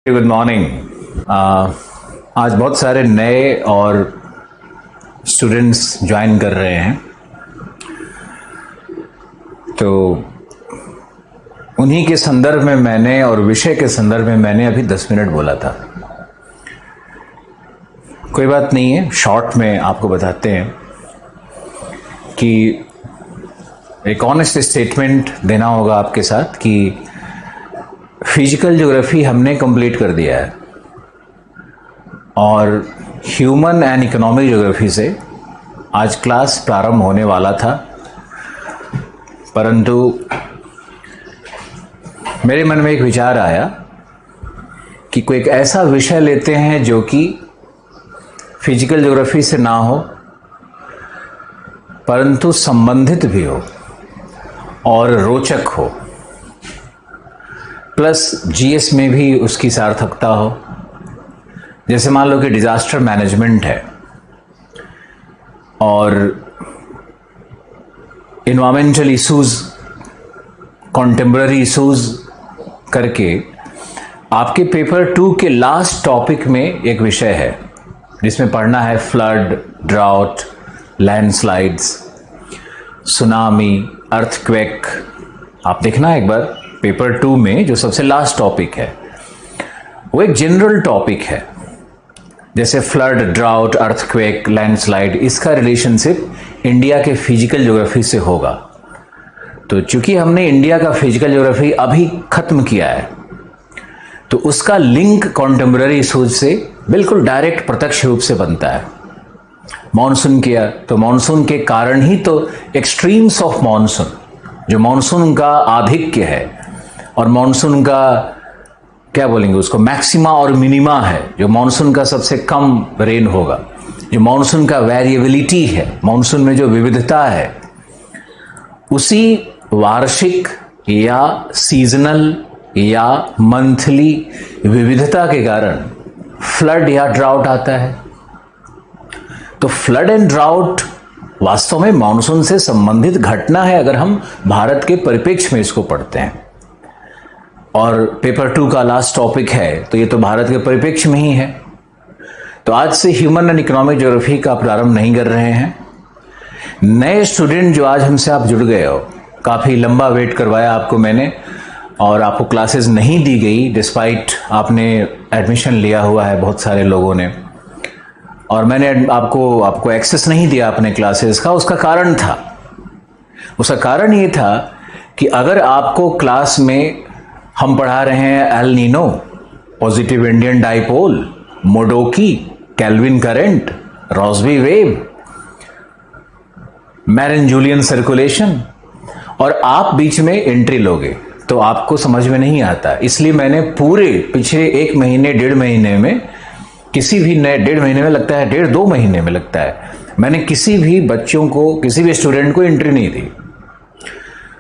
Good morning. आज बहुत सारे नए और स्टूडेंट्स ज्वाइन कर रहे हैं, तो उन्हीं के संदर्भ में मैंने और विषय के संदर्भ में मैंने अभी 10 मिनट बोला था। कोई बात नहीं है, शॉर्ट में आपको बताते हैं कि एक ऑनेस्ट स्टेटमेंट देना होगा आपके साथ कि फिजिकल ज्योग्राफी हमने कंप्लीट कर दिया है और ह्यूमन एंड इकोनॉमिक ज्योग्राफी से आज क्लास प्रारंभ होने वाला था, परंतु मेरे मन में एक विचार आया कि कोई एक ऐसा विषय लेते हैं जो कि फिजिकल ज्योग्राफी से ना हो परंतु संबंधित भी हो और रोचक हो, प्लस जीएस में भी उसकी सार्थकता हो। जैसे मान लो कि डिजास्टर मैनेजमेंट है और इन्वायरमेंटल इश्यूज, कॉन्टेम्पररी इश्यूज करके आपके पेपर 2 के लास्ट टॉपिक में एक विषय है जिसमें पढ़ना है flood, drought, landslides, tsunami, earthquake. आप देखना एक बार पेपर 2 में जो सबसे लास्ट टॉपिक है वो एक जनरल टॉपिक है, जैसे फ्लड, ड्राउट, अर्थक्वेक, लैंडस्लाइड, इसका रिलेशनशिप इंडिया के फिजिकल ज्योग्राफी से होगा। तो चूंकि हमने इंडिया का फिजिकल ज्योग्राफी अभी खत्म किया है तो उसका लिंक कॉन्टेम्पररी इश्यूज से बिल्कुल डायरेक्ट प्रत्यक्ष रूप से बनता है। मॉनसून किया तो मॉनसून के कारण ही तो एक्सट्रीम्स ऑफ मॉनसून, जो मॉनसून का आधिक्य है और मॉनसून का क्या बोलेंगे उसको, मैक्सिमा और मिनिमा है, जो मॉनसून का सबसे कम रेन होगा, जो मॉनसून का वेरिएबिलिटी है, मॉनसून में जो विविधता है, उसी वार्षिक या सीजनल या मंथली विविधता के कारण फ्लड या ड्राउट आता है। तो फ्लड एंड ड्राउट वास्तव में मॉनसून से संबंधित घटना है अगर हम भारत के परिप्रेक्ष्य में इसको पढ़ते हैं, और पेपर 2 का लास्ट टॉपिक है तो ये तो भारत के परिप्रेक्ष्य में ही है। तो आज से ह्यूमन एंड इकोनॉमिक ज्योग्राफी का प्रारंभ नहीं कर रहे हैं। नए स्टूडेंट जो आज हमसे आप जुड़ गए हो, काफ़ी लंबा वेट करवाया आपको मैंने और आपको क्लासेस नहीं दी गई डिस्पाइट आपने एडमिशन लिया हुआ है बहुत सारे लोगों ने, और मैंने आपको एक्सेस नहीं दिया अपने क्लासेस का। उसका कारण ये था कि अगर आपको क्लास में हम पढ़ा रहे हैं El Nino, positive Indian dipole, Modoki, Kelvin current, Rossby wave, Madden Julian circulation, और आप बीच में एंट्री लोगे तो आपको समझ में नहीं आता। इसलिए मैंने पूरे पिछले 1 महीने 1.5 महीने में, किसी भी नए 1.5 महीने में लगता है, 1.5-2 महीने में लगता है, मैंने किसी भी बच्चों को, किसी भी स्टूडेंट को एंट्री नहीं दी।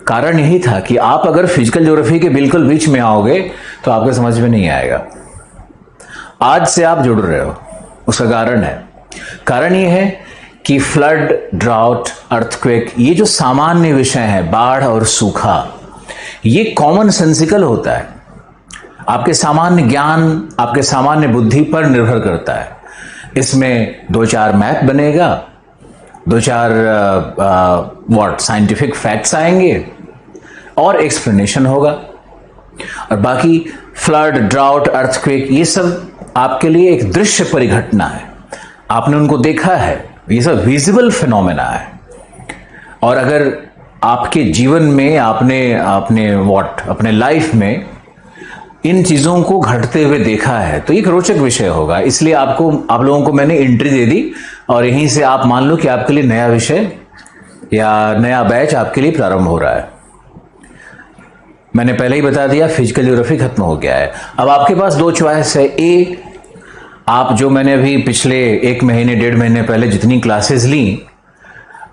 कारण यही था कि आप अगर फिजिकल ज्योग्राफी के बिल्कुल बीच में आओगे तो आपको समझ में नहीं आएगा। आज से आप जुड़ रहे हो, उसका कारण ये है कि फ्लड, ड्राउट, अर्थक्वेक, ये जो सामान्य विषय है, बाढ़ और सूखा, ये कॉमन सेंसिकल होता है। आपके सामान्य ज्ञान, आपके सामान्य बुद्धि पर निर्भर करता है। इसमें 2-4 मैप बनेगा, 2-4 साइंटिफिक फैक्ट्स आएंगे और एक्सप्लेनेशन होगा, और बाकी फ्लड, ड्राउट, अर्थक्वेक, ये सब आपके लिए एक दृश्य परिघटना है, आपने उनको देखा है, ये सब विजिबल फिनोमेना है। और अगर आपके जीवन में अपने लाइफ में इन चीजों को घटते हुए देखा है तो एक रोचक विषय होगा। इसलिए आप लोगों को मैंने एंट्री दे दी और यहीं से आप मान लो कि आपके लिए नया विषय या नया बैच आपके लिए प्रारंभ हो रहा है। मैंने पहले ही बता दिया फिजिकल ज्योग्राफी खत्म हो गया है। अब आपके पास 2 चॉइस है। ए, आप जो मैंने अभी पिछले 1 महीने 1.5 महीने पहले जितनी क्लासेस ली,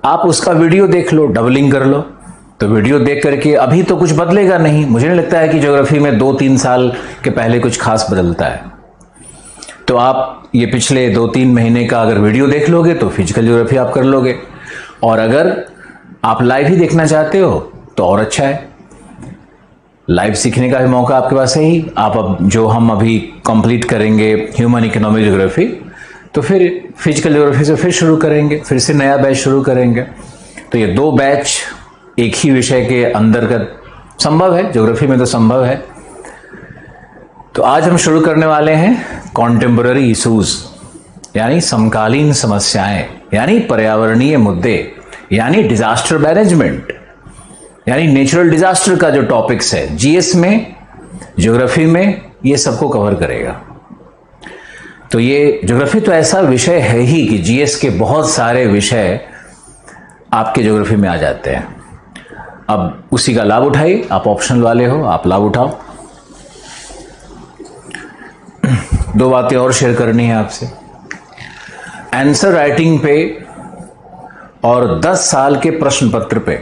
आप उसका वीडियो देख लो, डबलिंग कर लो। तो वीडियो देख करके अभी तो कुछ बदलेगा नहीं, मुझे नहीं लगता है कि ज्योग्राफी में 2-3 साल के पहले कुछ खास बदलता है। तो आप ये पिछले 2-3 महीने का अगर वीडियो देख लोगे तो फिजिकल ज्योग्राफी आप कर लोगे, और अगर आप लाइव ही देखना चाहते हो तो और अच्छा है। लाइव सीखने का भी मौका आपके पास है ही। आप अब जो हम अभी कंप्लीट करेंगे ह्यूमन इकोनॉमिक ज्योग्राफी, तो फिर फिजिकल ज्योग्राफी से फिर शुरू करेंगे, फिर से नया बैच शुरू करेंगे। तो ये 2 बैच एक ही विषय के अंतर्गत संभव है, ज्योग्राफी में तो संभव है। तो आज हम शुरू करने वाले हैं कॉन्टेम्पोररी इशूज, यानी समकालीन समस्याएं, यानी पर्यावरणीय मुद्दे, यानी डिजास्टर मैनेजमेंट, यानी नेचुरल डिजास्टर का जो टॉपिक्स है जीएस में, ज्योग्राफी में, ये सबको कवर करेगा। तो ये ज्योग्राफी तो ऐसा विषय है ही कि जीएस के बहुत सारे विषय आपके ज्योग्राफी में आ जाते हैं। अब उसी का लाभ उठाइए, आप ऑप्शनल वाले हो, आप लाभ उठाओ। 2 बातें और शेयर करनी है आपसे। आंसर राइटिंग पे और 10 साल के प्रश्न पत्र पे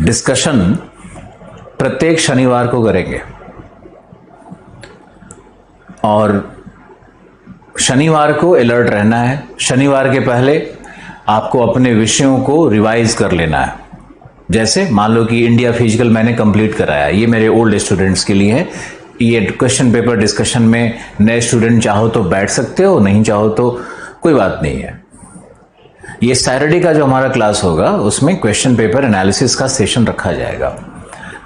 डिस्कशन प्रत्येक शनिवार को करेंगे, और शनिवार को अलर्ट रहना है। शनिवार के पहले आपको अपने विषयों को रिवाइज कर लेना है। जैसे मान लो कि इंडिया फिजिकल मैंने कंप्लीट कराया, ये मेरे ओल्ड स्टूडेंट्स के लिए है। ये क्वेश्चन पेपर डिस्कशन में नए स्टूडेंट चाहो तो बैठ सकते हो, नहीं चाहो तो कोई बात नहीं है। ये सैटरडे का जो हमारा क्लास होगा उसमें क्वेश्चन पेपर एनालिसिस का सेशन रखा जाएगा।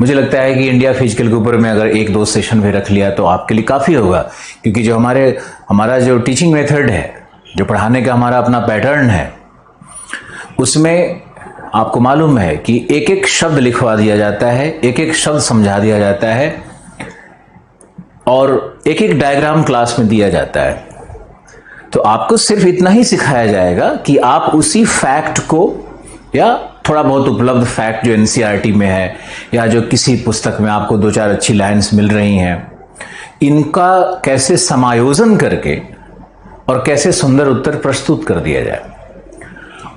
मुझे लगता है कि इंडिया फिजिकल के ऊपर में अगर 1-2 सेशन भी रख लिया तो आपके लिए काफ़ी होगा, क्योंकि जो हमारा जो टीचिंग मेथड है, जो पढ़ाने का हमारा अपना पैटर्न है, उसमें आपको मालूम है कि एक एक शब्द लिखवा दिया जाता है, एक एक शब्द समझा दिया जाता है, और एक एक डायग्राम क्लास में दिया जाता है। तो आपको सिर्फ इतना ही सिखाया जाएगा कि आप उसी फैक्ट को, या थोड़ा बहुत उपलब्ध फैक्ट जो एनसीईआरटी में है या जो किसी पुस्तक में आपको 2-4 अच्छी लाइन्स मिल रही हैं, इनका कैसे समायोजन करके और कैसे सुंदर उत्तर प्रस्तुत कर दिया जाए।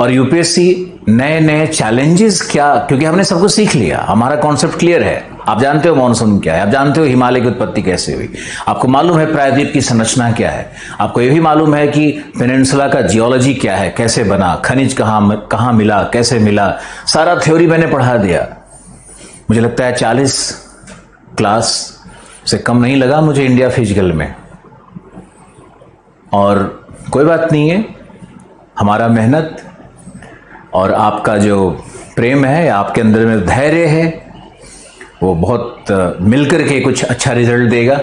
और यूपीएससी नए नए चैलेंजेस क्या, क्योंकि हमने सब कुछ सीख लिया, हमारा कॉन्सेप्ट क्लियर है। आप जानते हो मॉनसून क्या है, आप जानते हो हिमालय की उत्पत्ति कैसे हुई, आपको मालूम है प्रायद्वीप की संरचना क्या है, आपको यह भी मालूम है कि पेनिनसुला का जियोलॉजी क्या है, कैसे बना, खनिज कहाँ मिला, कैसे मिला, सारा थ्योरी मैंने पढ़ा दिया। मुझे लगता है 40 क्लास से कम नहीं लगा मुझे इंडिया फिजिकल में। और कोई बात नहीं है, हमारा मेहनत और आपका जो प्रेम है, आपके अंदर में धैर्य है, वो बहुत मिलकर के कुछ अच्छा रिजल्ट देगा।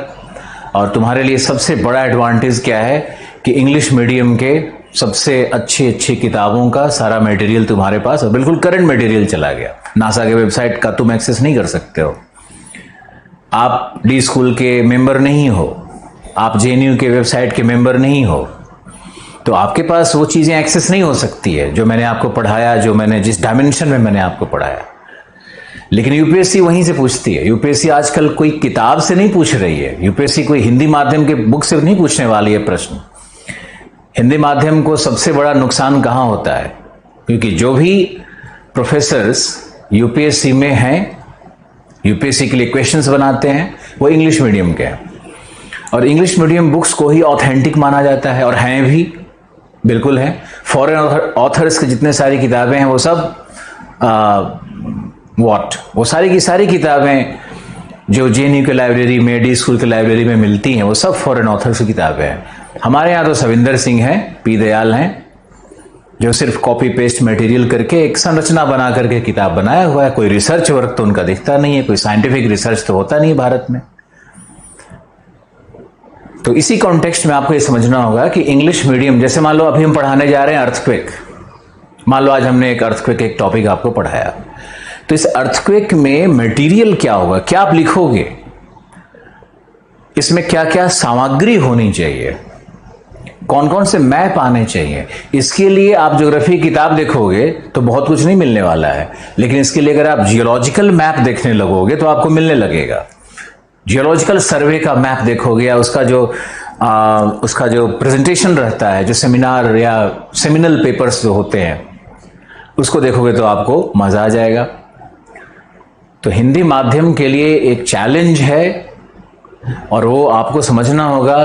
और तुम्हारे लिए सबसे बड़ा एडवांटेज क्या है कि इंग्लिश मीडियम के सबसे अच्छी किताबों का सारा मटेरियल तुम्हारे पास, और बिल्कुल करंट मटेरियल चला गया। नासा के वेबसाइट का तुम एक्सेस नहीं कर सकते हो, आप डी स्कूल के मेंबर नहीं हो, आप जेएनयू के वेबसाइट के मेंबर नहीं हो, तो आपके पास वो चीज़ें एक्सेस नहीं हो सकती है जो मैंने आपको पढ़ाया, जो मैंने जिस डायमेंशन में मैंने आपको पढ़ाया। लेकिन यूपीएससी वहीं से पूछती है। यूपीएससी आजकल कोई किताब से नहीं पूछ रही है, यूपीएससी कोई हिंदी माध्यम के बुक से नहीं पूछने वाली है प्रश्न। हिंदी माध्यम को सबसे बड़ा नुकसान कहाँ होता है, क्योंकि जो भी प्रोफेसर्स यूपीएससी में हैं, यूपीएससी के लिए क्वेश्चंस बनाते हैं, वो इंग्लिश मीडियम के हैं, और इंग्लिश मीडियम बुक्स को ही ऑथेंटिक माना जाता है, और हैं भी, बिल्कुल हैं। फॉरेन ऑथर्स की जितने सारी किताबें हैं वो सब वो सारी की सारी किताबें जो जेएनयू की लाइब्रेरी में, डी स्कूल की लाइब्रेरी में मिलती हैं, वो सब फॉरेन ऑथर्स की किताबें हैं। हमारे यहाँ तो सविंदर सिंह हैं, पी दयाल हैं, जो सिर्फ कॉपी पेस्ट मटेरियल करके एक संरचना बना करके किताब बनाया हुआ है। कोई रिसर्च वर्क तो उनका दिखता नहीं है, कोई साइंटिफिक रिसर्च तो होता नहीं है भारत में। तो इसी कॉन्टेक्स्ट में आपको ये समझना होगा कि इंग्लिश मीडियम, जैसे मान लो अभी हम पढ़ाने जा रहे हैं अर्थक्वेक, मान लो आज हमने एक अर्थक्वेक एक टॉपिक आपको पढ़ाया, तो इस अर्थक्वेक में मटेरियल क्या होगा, क्या आप लिखोगे, इसमें क्या क्या सामग्री होनी चाहिए, कौन कौन से मैप आने चाहिए, इसके लिए आप ज्योग्राफी किताब देखोगे तो बहुत कुछ नहीं मिलने वाला है। लेकिन इसके लिए अगर आप जियोलॉजिकल मैप देखने लगोगे तो आपको मिलने लगेगा। जियोलॉजिकल सर्वे का मैप देखोगे, या उसका जो प्रेजेंटेशन रहता है, जो सेमिनार या सेमिनल पेपर्स जो होते हैं, उसको देखोगे तो आपको मजा आ जाएगा। तो हिंदी माध्यम के लिए एक चैलेंज है, और वो आपको समझना होगा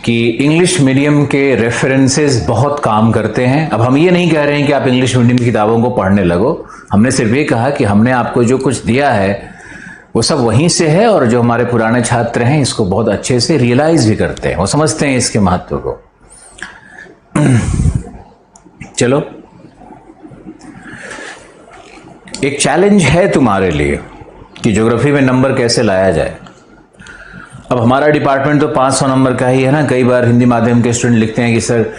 कि इंग्लिश मीडियम के रेफरेंसेस बहुत काम करते हैं। अब हम ये नहीं कह रहे हैं कि आप इंग्लिश मीडियम की किताबों को पढ़ने लगो, हमने सिर्फ ये कहा कि हमने आपको जो कुछ दिया है वो सब वहीं से है, और जो हमारे पुराने छात्र हैं इसको बहुत अच्छे से रियलाइज भी करते हैं, वो समझते हैं इसके महत्व को। चलो, एक चैलेंज है तुम्हारे लिए कि ज्योग्राफी में नंबर कैसे लाया जाए। अब हमारा डिपार्टमेंट तो 500 नंबर का ही है ना। कई बार हिंदी माध्यम के स्टूडेंट लिखते हैं कि सर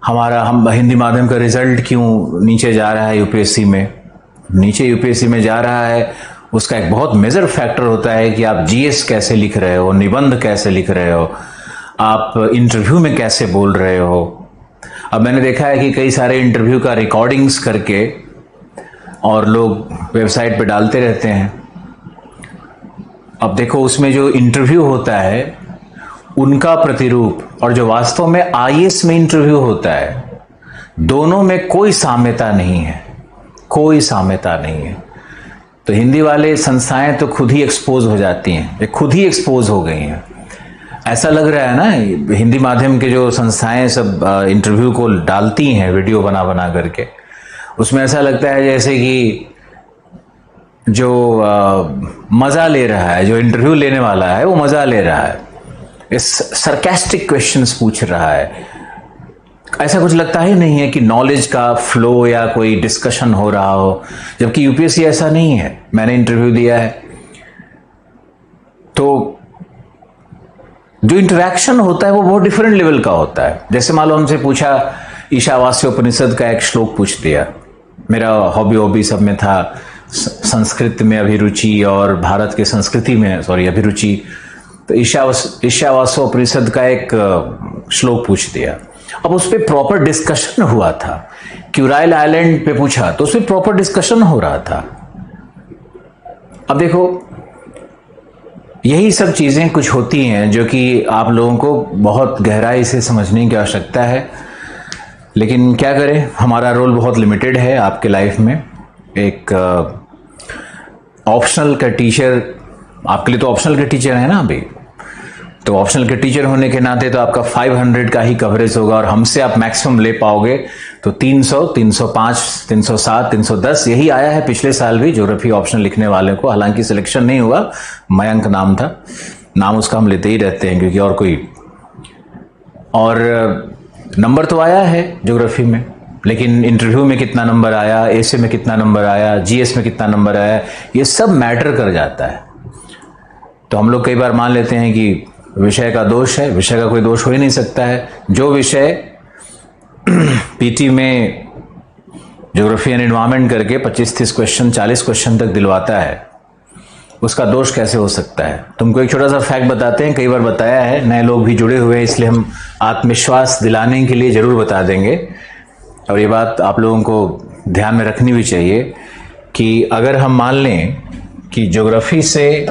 हम हिंदी माध्यम का रिजल्ट क्यों नीचे जा रहा है यूपीएससी में। नीचे यूपीएससी में जा रहा है, उसका एक बहुत मेजर फैक्टर होता है कि आप जीएस कैसे लिख रहे हो, निबंध कैसे लिख रहे हो, आप इंटरव्यू में कैसे बोल रहे हो। अब मैंने देखा है कि कई सारे इंटरव्यू का रिकॉर्डिंग्स करके और लोग वेबसाइट पे डालते रहते हैं। अब देखो, उसमें जो इंटरव्यू होता है उनका प्रतिरूप और जो वास्तव में आईएएस में इंटरव्यू होता है, दोनों में कोई साम्यता नहीं है, कोई साम्यता नहीं है। तो हिंदी वाले संस्थाएं तो खुद ही एक्सपोज हो जाती हैं, ये खुद ही एक्सपोज हो गई हैं। ऐसा लग रहा है ना, हिंदी माध्यम के जो संस्थाएं सब इंटरव्यू को डालती हैं वीडियो बना बना करके, उसमें ऐसा लगता है जैसे कि जो मजा ले रहा है, जो इंटरव्यू लेने वाला है वो मजा ले रहा है, इस सरकास्टिक क्वेश्चंस पूछ रहा है। ऐसा कुछ लगता ही नहीं है कि नॉलेज का फ्लो या कोई डिस्कशन हो रहा हो, जबकि यूपीएससी ऐसा नहीं है। मैंने इंटरव्यू दिया है, तो जो इंटरेक्शन होता है वो बहुत डिफरेंट लेवल का होता है। जैसे मान लो हमसे पूछा, ईशावास्य उपनिषद का एक श्लोक पूछ दिया। मेरा हॉबी सब में था, संस्कृत में अभिरुचि और भारत के संस्कृति में अभिरुचि। तो ईशावास्य उपनिषद का एक श्लोक पूछ दिया। अब उस पर प्रॉपर डिस्कशन हुआ था। क्यूराइल आइलैंड पे पूछा तो उस पर प्रॉपर डिस्कशन हो रहा था। अब देखो, यही सब चीजें कुछ होती हैं जो कि आप लोगों को बहुत गहराई से समझने की आवश्यकता है, लेकिन क्या करें, हमारा रोल बहुत लिमिटेड है आपके लाइफ में। एक ऑप्शनल का टीचर, आपके लिए तो ऑप्शनल के टीचर है ना अभी, तो ऑप्शनल के टीचर होने के नाते तो आपका 500 का ही कवरेज होगा, और हमसे आप मैक्सिमम ले पाओगे तो 300, 305, 307, 310 यही आया है पिछले साल भी ज्योग्राफी ऑप्शनल लिखने वाले को। हालांकि सिलेक्शन नहीं हुआ, मयंक नाम था, नाम उसका हम लेते ही रहते हैं क्योंकि और नंबर तो आया है ज्योग्राफी में, लेकिन इंटरव्यू में कितना नंबर आया, एसे में कितना नंबर आया, जीएस में कितना नंबर आया, ये सब मैटर कर जाता है। तो हम लोग कई बार मान लेते हैं कि विषय का दोष है। विषय का कोई दोष हो ही नहीं सकता है। जो विषय पीटी में ज्योग्राफी एंड एनवायरनमेंट करके 25-30 क्वेश्चन, 40 क्वेश्चन तक दिलवाता है, उसका दोष कैसे हो सकता है। तुमको एक छोटा सा फैक्ट बताते हैं, कई बार बताया है, नए लोग भी जुड़े हुए हैं इसलिए हम आत्मविश्वास दिलाने के लिए जरूर बता देंगे। और ये बात आप लोगों को ध्यान में रखनी भी चाहिए कि अगर हम मान लें कि ज्योग्राफी से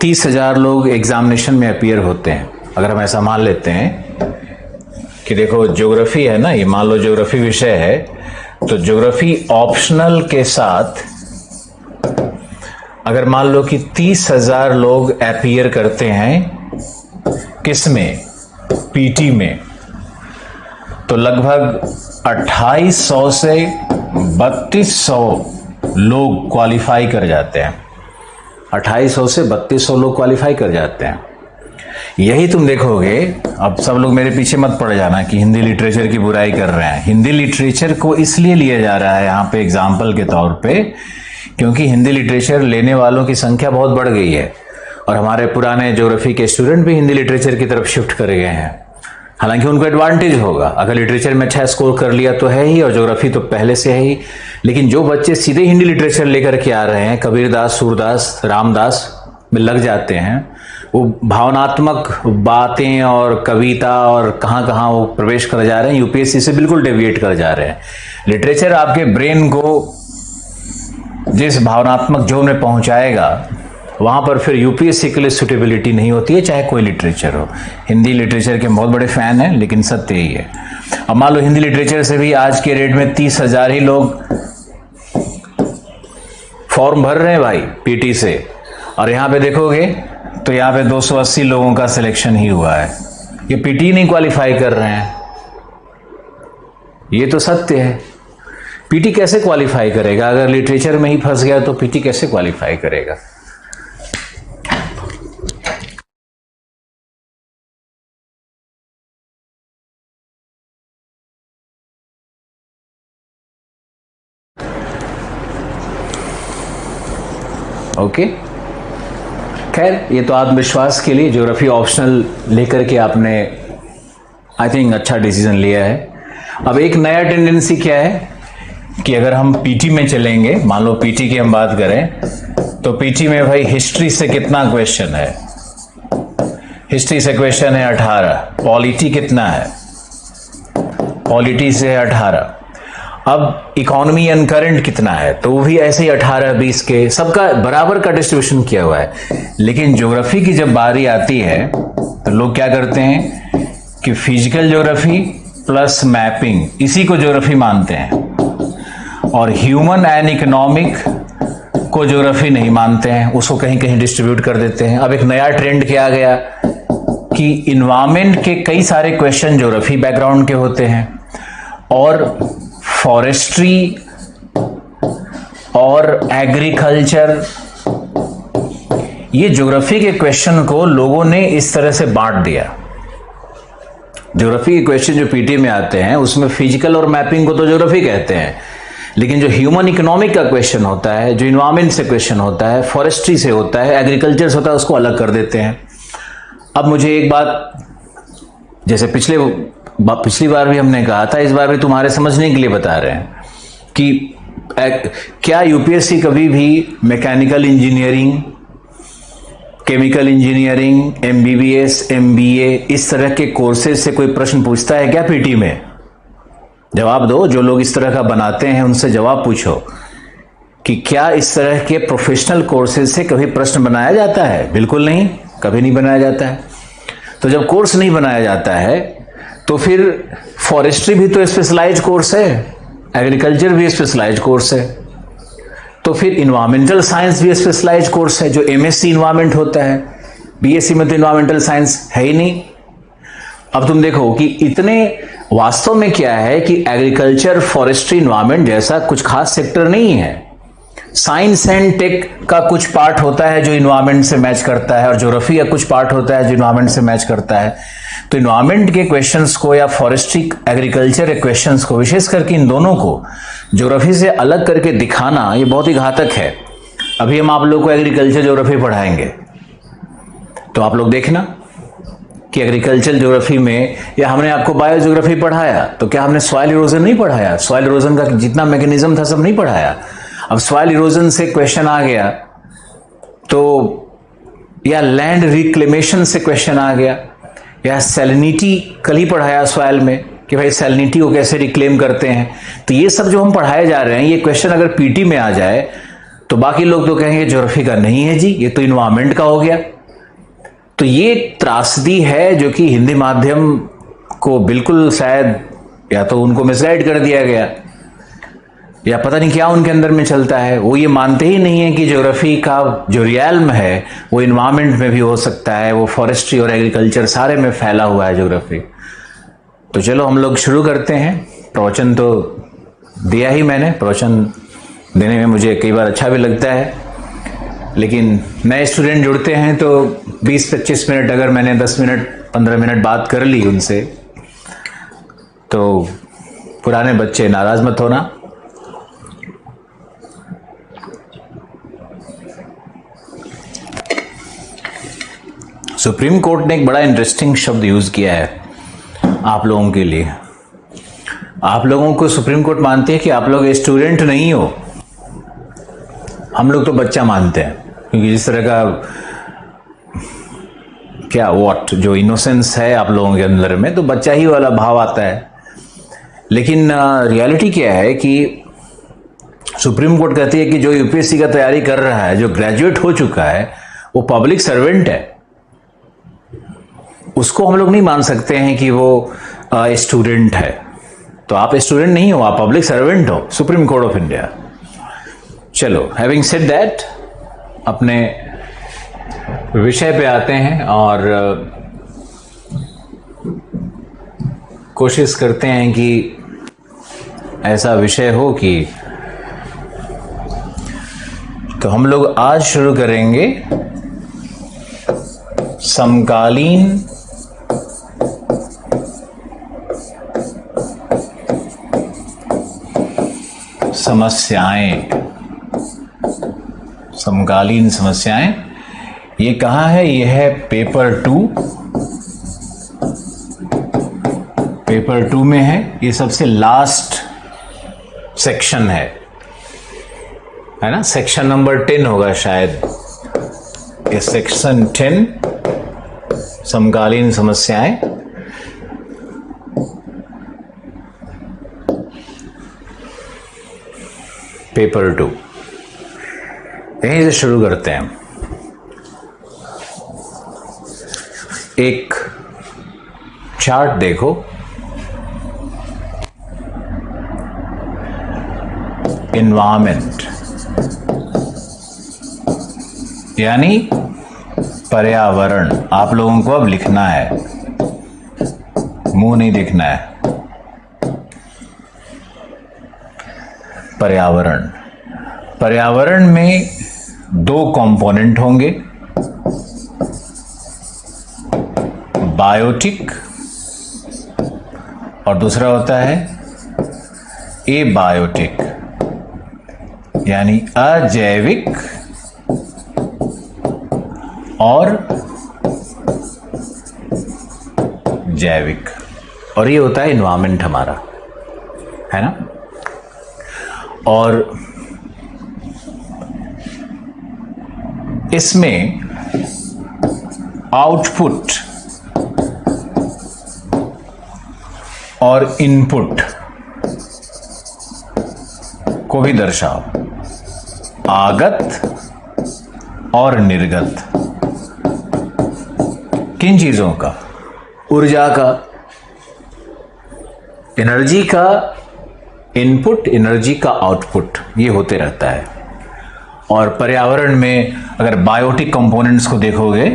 30,000 लोग एग्जामिनेशन में अपीयर होते हैं, अगर हम ऐसा मान लेते हैं कि देखो ज्योग्राफी है ना, ये मान लो ज्योग्राफी विषय है, तो ज्योग्राफी ऑप्शनल के साथ अगर मान लो कि 30,000 लोग अपीयर करते हैं, किसमें, पीटी में, तो लगभग 2800 से 3200 लोग क्वालिफाई कर जाते हैं। 2800 से 3200 लोग क्वालिफाई कर जाते हैं। यही तुम देखोगे। अब सब लोग मेरे पीछे मत पड़ जाना कि हिंदी लिटरेचर की बुराई कर रहे हैं। हिंदी लिटरेचर को इसलिए लिया जा रहा है यहाँ पे एग्जाम्पल के तौर पे क्योंकि हिंदी लिटरेचर लेने वालों की संख्या बहुत बढ़ गई है और हमारे पुराने ज्योग्राफी के स्टूडेंट भी हिंदी लिटरेचर की तरफ शिफ्ट कर गए हैं। हालांकि उनको एडवांटेज होगा, अगर लिटरेचर में अच्छा स्कोर कर लिया तो है ही, और ज्योग्राफी तो पहले से है ही। लेकिन जो बच्चे सीधे हिंदी लिटरेचर लेकर के आ रहे हैं, कबीरदास, सूरदास, रामदास में लग जाते हैं, वो भावनात्मक बातें और कविता और कहाँ कहाँ वो प्रवेश कर जा रहे हैं, यूपीएससी से बिल्कुल डेविएट कर जा रहे हैं। लिटरेचर आपके ब्रेन को जिस भावनात्मक जोन में पहुंचाएगा वहां पर फिर यूपीएससी के लिए सुटेबिलिटी नहीं होती है, चाहे कोई लिटरेचर हो। हिंदी लिटरेचर के बहुत बड़े फैन हैं, लेकिन सत्य यही है। अब मान लो हिंदी लिटरेचर से भी आज के रेट में 30,000 ही लोग फॉर्म भर रहे हैं भाई पीटी से, और यहां पे देखोगे तो यहां पे 280 लोगों का सिलेक्शन ही हुआ है। ये पीटी नहीं क्वालिफाई कर रहे हैं, ये तो सत्य है। पीटी कैसे क्वालिफाई करेगा? अगर लिटरेचर में ही फंस गया तो पीटी कैसे क्वालिफाई करेगा? ओके, खैर ये तो आत्मविश्वास के लिए ज्योग्राफी ऑप्शनल लेकर के आपने आई थिंक अच्छा डिसीजन लिया है। अब एक नया टेंडेंसी क्या है कि अगर हम पीटी में चलेंगे, मान लो पीटी की हम बात करें, तो पीटी में भाई हिस्ट्री से कितना क्वेश्चन है? हिस्ट्री से क्वेश्चन है 18। पॉलिटी कितना है? पॉलिटी से 18। अब इकोनॉमी एंड करंट कितना है? तो वो भी ऐसे ही 18-20 के, सबका बराबर का डिस्ट्रीब्यूशन किया हुआ है। लेकिन ज्योग्राफी की जब बारी आती है तो लोग क्या करते हैं कि फिजिकल ज्योग्राफी प्लस मैपिंग, इसी को ज्योग्राफी मानते हैं, और ह्यूमन एंड इकोनॉमिक को ज्योग्राफी नहीं मानते हैं, उसको कहीं कहीं डिस्ट्रीब्यूट कर देते हैं। अब एक नया ट्रेंड क्या आ गया कि इन्वायरमेंट के कई सारे क्वेश्चन ज्योग्राफी बैकग्राउंड के होते हैं, और फॉरेस्ट्री और एग्रीकल्चर, ये ज्योग्राफी के क्वेश्चन को लोगों ने इस तरह से बांट दिया। ज्योग्राफी के क्वेश्चन जो पीटी में आते हैं उसमें फिजिकल और मैपिंग को तो ज्योग्राफी कहते हैं, लेकिन जो ह्यूमन इकोनॉमिक का क्वेश्चन होता है, जो इन्वायरमेंट से क्वेश्चन होता है, फॉरेस्ट्री से होता है, एग्रीकल्चर से होता है, उसको अलग कर देते हैं। अब मुझे एक बात, जैसे पिछली बार भी हमने कहा था, इस बार भी तुम्हारे समझने के लिए बता रहे हैं कि क्या यूपीएससी कभी भी mechanical engineering, chemical engineering, MBBS, MBA, इस तरह के कोर्सेज से कोई प्रश्न पूछता है क्या पीटी में? जवाब दो। जो लोग इस तरह का बनाते हैं उनसे जवाब पूछो कि क्या इस तरह के प्रोफेशनल कोर्सेज से कभी प्रश्न बनाया जाता है? बिल्कुल नहीं, कभी नहीं बनाया जाता है। तो जब कोर्स नहीं बनाया जाता है तो फिर फॉरेस्ट्री भी तो स्पेशलाइज्ड कोर्स है, एग्रीकल्चर भी स्पेशलाइज्ड कोर्स है, तो फिर इन्वायरमेंटल साइंस भी स्पेशलाइज्ड कोर्स है, जो एमएससी इन्वायरमेंट होता है। बीएससी में तो इन्वायरमेंटल साइंस है ही नहीं। अब तुम देखो कि इतने, वास्तव में क्या है कि एग्रीकल्चर, फॉरेस्ट्री, इन्वायरमेंट जैसा कुछ खास सेक्टर नहीं है। साइंस एंड टेक का कुछ पार्ट होता है जो इन्वायरमेंट से मैच करता है, और ज्योग्राफी का कुछ पार्ट होता है जो इन्वायरमेंट से मैच करता है। तो इन्वायरमेंट के क्वेश्चंस को या फॉरेस्ट्री, एग्रीकल्चर के क्वेश्चंस को, विशेष करके इन दोनों को ज्योग्राफी से अलग करके दिखाना, ये बहुत ही घातक है। अभी हम आप लोग को एग्रीकल्चर ज्योग्राफी पढ़ाएंगे, तो आप लोग देखना कि एग्रीकल्चर ज्योग्राफी में, या हमने आपको बायो ज्योग्राफी पढ़ाया तो क्या हमने सॉइल इरोजन नहीं पढ़ाया? सॉइल इरोजन का जितना मैकेनिज्म था सब नहीं पढ़ाया? अब सॉइल इरोजन से क्वेश्चन आ गया तो, या लैंड रिक्लेमेशन से क्वेश्चन आ गया, या सैलिनिटी कल ही पढ़ाया सॉइल में कि भाई सैलिनिटी को कैसे रिक्लेम करते हैं। तो ये सब जो हम पढ़ाए जा रहे हैं, ये क्वेश्चन अगर पीटी में आ जाए तो बाकी लोग तो कहेंगे ज्योग्राफी का नहीं है जी, ये तो इन्वायरमेंट का हो गया। तो ये त्रासदी है जो कि हिंदी माध्यम को बिल्कुल, शायद या तो उनको मिसगाइड कर दिया गया, या पता नहीं क्या उनके अंदर में चलता है। वो ये मानते ही नहीं है कि ज्योग्राफी का जो रियल्म है वो इन्वायरमेंट में भी हो सकता है, वो फॉरेस्ट्री और एग्रीकल्चर सारे में फैला हुआ है ज्योग्राफी। तो चलो हम लोग शुरू करते हैं। प्रवचन तो दिया ही मैंने, प्रवचन देने में मुझे कई बार अच्छा भी लगता है, लेकिन नए स्टूडेंट जुड़ते हैं तो 20-25 मिनट, अगर मैंने 10 मिनट 15 मिनट बात कर ली उनसे, तो पुराने बच्चे नाराज मत होना। सुप्रीम कोर्ट ने एक बड़ा इंटरेस्टिंग शब्द यूज किया है आप लोगों के लिए। आप लोगों को सुप्रीम कोर्ट मानती है कि आप लोग स्टूडेंट नहीं हो, हम लोग तो बच्चा मानते हैं, क्योंकि जिस तरह का क्या व्हाट जो इनोसेंस है आप लोगों के अंदर में, तो बच्चा ही वाला भाव आता है। लेकिन रियलिटी क्या है कि सुप्रीम कोर्ट कहती है कि जो यूपीएससी का तैयारी कर रहा है, जो ग्रेजुएट हो चुका है, वो पब्लिक सर्वेंट है। उसको हम लोग नहीं मान सकते हैं कि वो स्टूडेंट है। तो आप स्टूडेंट नहीं हो, आप पब्लिक सर्वेंट हो, सुप्रीम कोर्ट ऑफ इंडिया। चलो, हैविंग सेड दैट, अपने विषय पे आते हैं और कोशिश करते हैं कि ऐसा विषय हो कि, तो हम लोग आज शुरू करेंगे समकालीन समस्याएं। समकालीन समस्याएं ये कहाँ है? ये है पेपर 2। पेपर 2 में है, ये सबसे लास्ट सेक्शन है ना? सेक्शन नंबर 10 होगा शायद, ये सेक्शन 10 समकालीन समस्याएं। पेपर 2 यहीं से शुरू करते हैं। एक चार्ट देखो, एनवायरमेंट यानी पर्यावरण। आप लोगों को अब लिखना है, मुंह नहीं दिखना है। पर्यावरण, पर्यावरण में 2 कंपोनेंट होंगे, बायोटिक और दूसरा होता है एबायोटिक यानी अजैविक और जैविक। और ये होता है एनवायरमेंट हमारा, है ना? और इसमें आउटपुट और इनपुट को भी दर्शाओ, आगत और निर्गत। किन चीजों का? ऊर्जा का, एनर्जी का इनपुट, एनर्जी का आउटपुट, ये होते रहता है। और पर्यावरण में अगर बायोटिक कंपोनेंट्स को देखोगे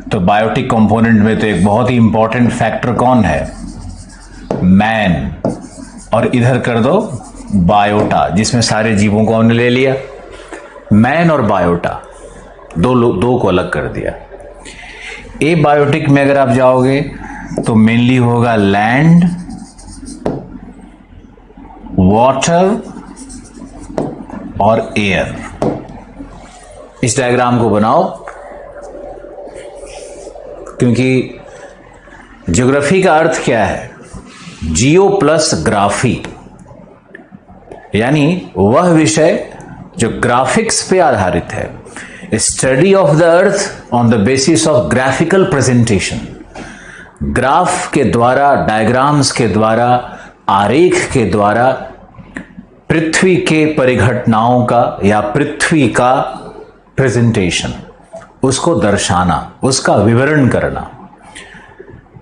तो बायोटिक कंपोनेंट में तो एक बहुत ही इंपॉर्टेंट फैक्टर कौन है? मैन। और इधर कर दो बायोटा, जिसमें सारे जीवों को हमने ले लिया। मैन और बायोटा दो को अलग कर दिया। ए बायोटिक में अगर आप जाओगे तो मेनली होगा लैंड, वाटर और एयर। इस डायग्राम को बनाओ, क्योंकि ज्योग्राफी का अर्थ क्या है? जियो प्लस ग्राफी, यानी वह विषय जो ग्राफिक्स पे आधारित है। Study of the earth on the basis of graphical presentation. Graph के द्वारा, डायग्राम्स के द्वारा, आरेख के द्वारा पृथ्वी के परिघटनाओं का या पृथ्वी का प्रेजेंटेशन, उसको दर्शाना, उसका विवरण करना,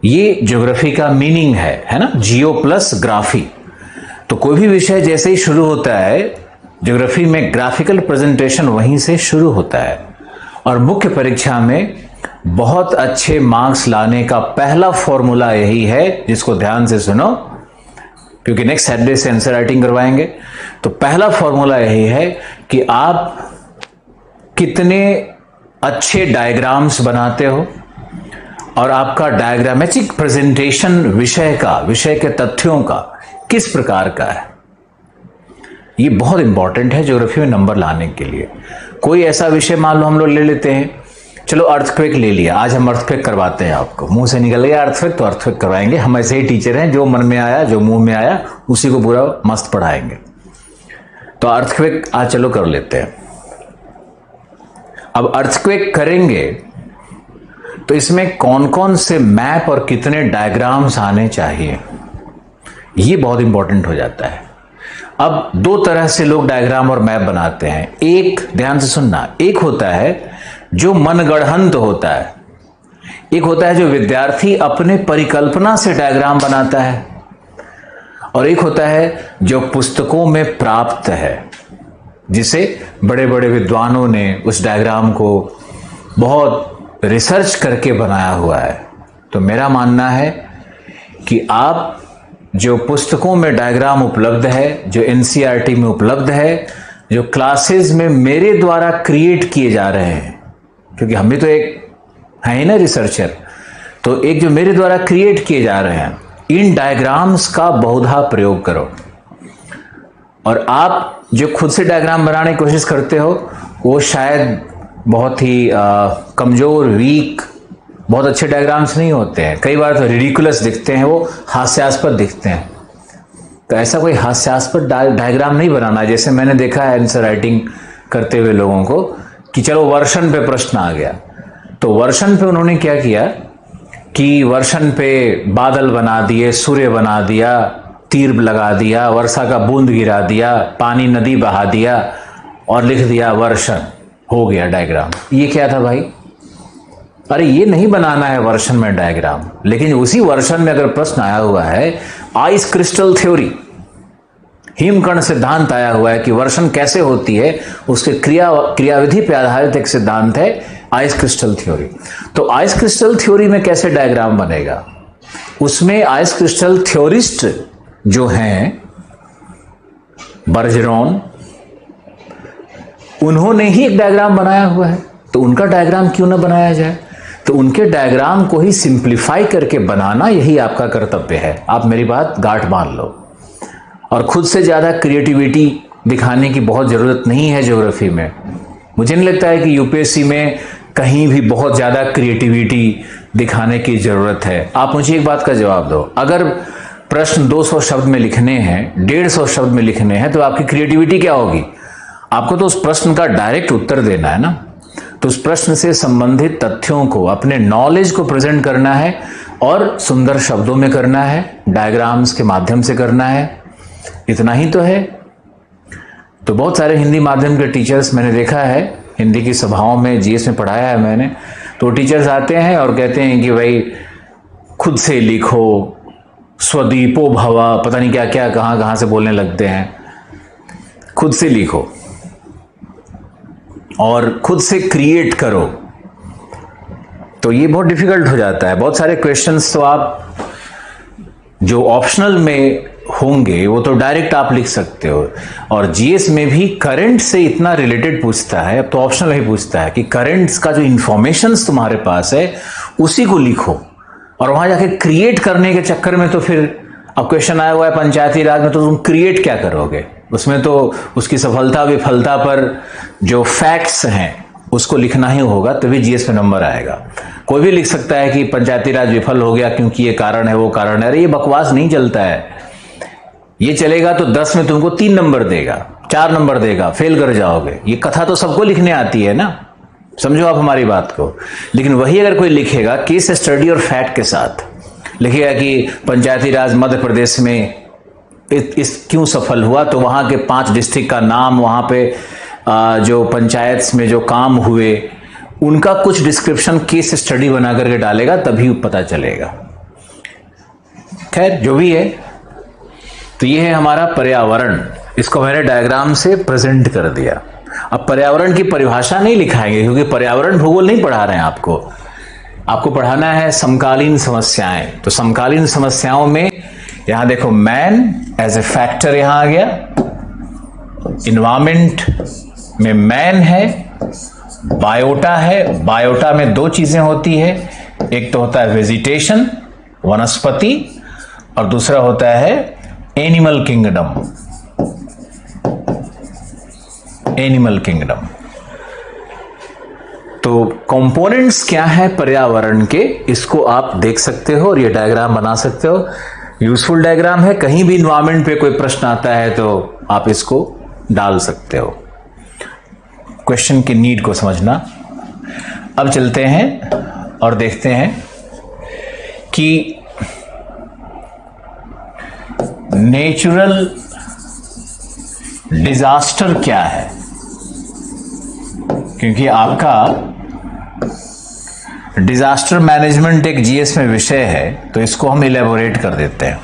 ये ज्योग्राफी का मीनिंग है ना? जियो प्लस ग्राफी। तो कोई भी विषय जैसे ही शुरू होता है, ज्योग्राफी में ग्राफिकल प्रेजेंटेशन वहीं से शुरू होता है। और मुख्य परीक्षा में बहुत अच्छे मार्क्स लाने का पहला फॉर्मूला यही है, जिसको ध्यान से सुनो, क्योंकि नेक्स्ट सैटरडे से आंसर राइटिंग करवाएंगे। तो पहला फॉर्मूला यही है कि आप कितने अच्छे डायग्राम्स बनाते हो और आपका डायग्रामेटिक प्रेजेंटेशन विषय का, विषय के तथ्यों का किस प्रकार का है। ये बहुत इंपॉर्टेंट है ज्योग्राफी में नंबर लाने के लिए। कोई ऐसा विषय मान लो हम लोग ले लेते हैं, चलो अर्थक्वेक ले लिया, आज हम अर्थक्वेक करवाते हैं। आपको मुंह से निकल गया अर्थक्वेक तो अर्थक्वेक करवाएंगे। हम ऐसे ही टीचर हैं, जो मन में आया, जो मुंह में आया, उसी को पूरा मस्त पढ़ाएंगे। तो अर्थक्वेक आज चलो कर लेते हैं। अब अर्थक्वेक करेंगे तो इसमें कौन कौन से मैप और कितने डायग्राम्स आने चाहिए, ये बहुत इंपॉर्टेंट हो जाता है। अब 2 तरह से लोग डायग्राम और मैप बनाते हैं। एक, ध्यान से सुनना, एक होता है जो मनगढ़ंत होता है, एक होता है जो विद्यार्थी अपने परिकल्पना से डायग्राम बनाता है, और एक होता है जो पुस्तकों में प्राप्त है, जिसे बड़े बड़े विद्वानों ने उस डायग्राम को बहुत रिसर्च करके बनाया हुआ है। तो मेरा मानना है कि आप जो पुस्तकों में डायग्राम उपलब्ध है, जो एनसीईआरटी में उपलब्ध है, जो क्लासेस में मेरे द्वारा क्रिएट किए जा रहे हैं, क्योंकि हम भी तो एक है ही ना रिसर्चर, तो एक जो मेरे द्वारा क्रिएट किए जा रहे हैं, इन डायग्राम्स का बहुधा प्रयोग करो। और आप जो खुद से डायग्राम बनाने की कोशिश करते हो वो शायद बहुत ही कमजोर, वीक, बहुत अच्छे डायग्राम्स नहीं होते हैं। कई बार तो रिडिकुलस दिखते हैं, वो हास्यास्पद दिखते हैं। तो ऐसा कोई हास्यास्पद डायग्राम नहीं बनाना है। जैसे मैंने देखा है आंसर राइटिंग करते हुए लोगों को कि चलो वर्षन पे प्रश्न आ गया, तो वर्षन पे उन्होंने क्या किया कि वर्षन पे बादल बना दिए, सूर्य बना दिया, तीर लगा दिया, वर्षा का बूंद गिरा दिया, पानी नदी बहा दिया और लिख दिया वर्षन, हो गया डायग्राम। ये क्या था भाई? अरे ये नहीं बनाना है वर्षन में डायग्राम। लेकिन उसी वर्षन में अगर प्रश्न आया हुआ है आइस क्रिस्टल थ्योरी, हिमकर्ण सिद्धांत आया हुआ है कि वर्षन कैसे होती है, उसके क्रियाविधि पे आधारित एक सिद्धांत है आइस क्रिस्टल थ्योरी। तो आइस क्रिस्टल थ्योरी में कैसे डायग्राम बनेगा? उसमें आइस क्रिस्टल थ्योरिस्ट जो हैं बर्जरॉन, उन्होंने ही एक डायग्राम बनाया हुआ है, तो उनका डायग्राम क्यों ना बनाया जाए? तो उनके डायग्राम को ही सिंप्लीफाई करके बनाना, यही आपका कर्तव्य है। आप मेरी बात गांठ बांध लो। और खुद से ज्यादा क्रिएटिविटी दिखाने की बहुत जरूरत नहीं है ज्योग्राफी में। मुझे नहीं लगता है कि यूपीएससी में कहीं भी बहुत ज्यादा क्रिएटिविटी दिखाने की जरूरत है। आप मुझे एक बात का जवाब दो, अगर प्रश्न 200 शब्द में लिखने हैं, 150 शब्द में लिखने हैं, तो आपकी क्रिएटिविटी क्या होगी? आपको तो उस प्रश्न का डायरेक्ट उत्तर देना है ना। तो उस प्रश्न से संबंधित तथ्यों को, अपने नॉलेज को प्रेजेंट करना है और सुंदर शब्दों में करना है, डायग्राम्स के माध्यम से करना है। इतना ही तो है। तो बहुत सारे हिंदी माध्यम के टीचर्स मैंने देखा है, हिंदी की सभाओं में, जीएस में पढ़ाया है मैंने, तो टीचर्स आते हैं और कहते हैं कि भाई खुद से लिखो, स्वदीपो भवा, पता नहीं क्या क्या कहां से बोलने लगते हैं। खुद से लिखो और खुद से क्रिएट करो, तो ये बहुत डिफिकल्ट हो जाता है। बहुत सारे क्वेश्चंस तो आप जो ऑप्शनल में होंगे वो तो डायरेक्ट आप लिख सकते हो, और जीएस में भी करंट से इतना रिलेटेड पूछता है, अब तो ऑप्शनल ही पूछता है कि करंट्स का जो इंफॉर्मेशंस तुम्हारे पास है उसी को लिखो। और वहां जाके क्रिएट करने के चक्कर में तो फिर अब क्वेश्चन आया हुआ है पंचायती राज में, तो तुम क्रिएट क्या करोगे? उसमें तो उसकी सफलता विफलता पर जो फैक्ट्स हैं उसको लिखना ही होगा, तभी जीएस में नंबर आएगा। कोई भी लिख सकता है कि पंचायती राज विफल हो गया क्योंकि ये कारण है, वो कारण है। अरे ये बकवास नहीं चलता है। ये चलेगा तो 10 में तुमको 3 नंबर देगा, 4 नंबर देगा, फेल कर जाओगे। ये कथा तो सबको लिखने आती है ना, समझो आप हमारी बात को। लेकिन वही अगर कोई लिखेगा केस स्टडी और फैक्ट के साथ, लिखेगा कि पंचायती राज मध्य प्रदेश में इस क्यों सफल हुआ, तो वहां के 5 डिस्ट्रिक्ट का नाम, वहां पे जो पंचायत में जो काम हुए उनका कुछ डिस्क्रिप्शन केस स्टडी बना करके डालेगा, तभी पता चलेगा। खैर जो भी है, तो ये है हमारा पर्यावरण। इसको मैंने डायग्राम से प्रेजेंट कर दिया। अब पर्यावरण की परिभाषा नहीं लिखाएंगे, क्योंकि पर्यावरण भूगोल नहीं पढ़ा रहे हैं आपको पढ़ाना है समकालीन समस्याएं। तो समकालीन समस्याओं में यहां देखो, मैन एज ए फैक्टर यहां आ गया, इन्वायरमेंट में मैन है, बायोटा है। बायोटा में 2 चीजें होती है, एक तो होता है वेजिटेशन, वनस्पति, और दूसरा होता है एनिमल किंगडम। Animal kingdom. तो कंपोनेंट्स क्या है पर्यावरण के, इसको आप देख सकते हो और ये डायग्राम बना सकते हो। यूजफुल डायग्राम है। कहीं भी इन्वायरमेंट पे कोई प्रश्न आता है तो आप इसको डाल सकते हो। क्वेश्चन की नीड को समझना। अब चलते हैं और देखते हैं कि नेचुरल डिजास्टर क्या है, क्योंकि आपका डिजास्टर मैनेजमेंट एक जीएस में विषय है, तो इसको हम इलेबोरेट कर देते हैं,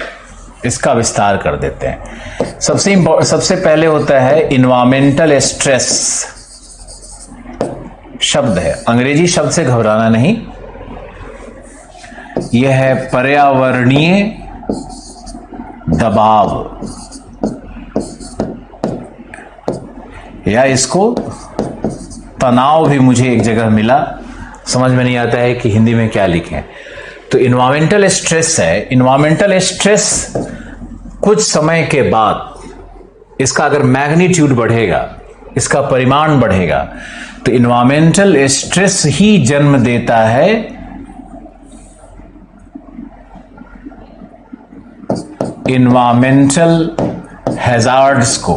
इसका विस्तार कर देते हैं। सबसे पहले होता है इन्वायरमेंटल स्ट्रेस। शब्द है, अंग्रेजी शब्द से घबराना नहीं, यह है पर्यावरणीय दबाव, या इसको तनाव भी मुझे एक जगह मिला, समझ में नहीं आता है कि हिंदी में क्या लिखें। तो इन्वायरमेंटल स्ट्रेस है। इन्वायरमेंटल स्ट्रेस कुछ समय के बाद इसका अगर मैग्नीट्यूड बढ़ेगा, इसका परिमाण बढ़ेगा, तो इन्वायरमेंटल स्ट्रेस ही जन्म देता है इन्वायरमेंटल हैजार्ड्स को।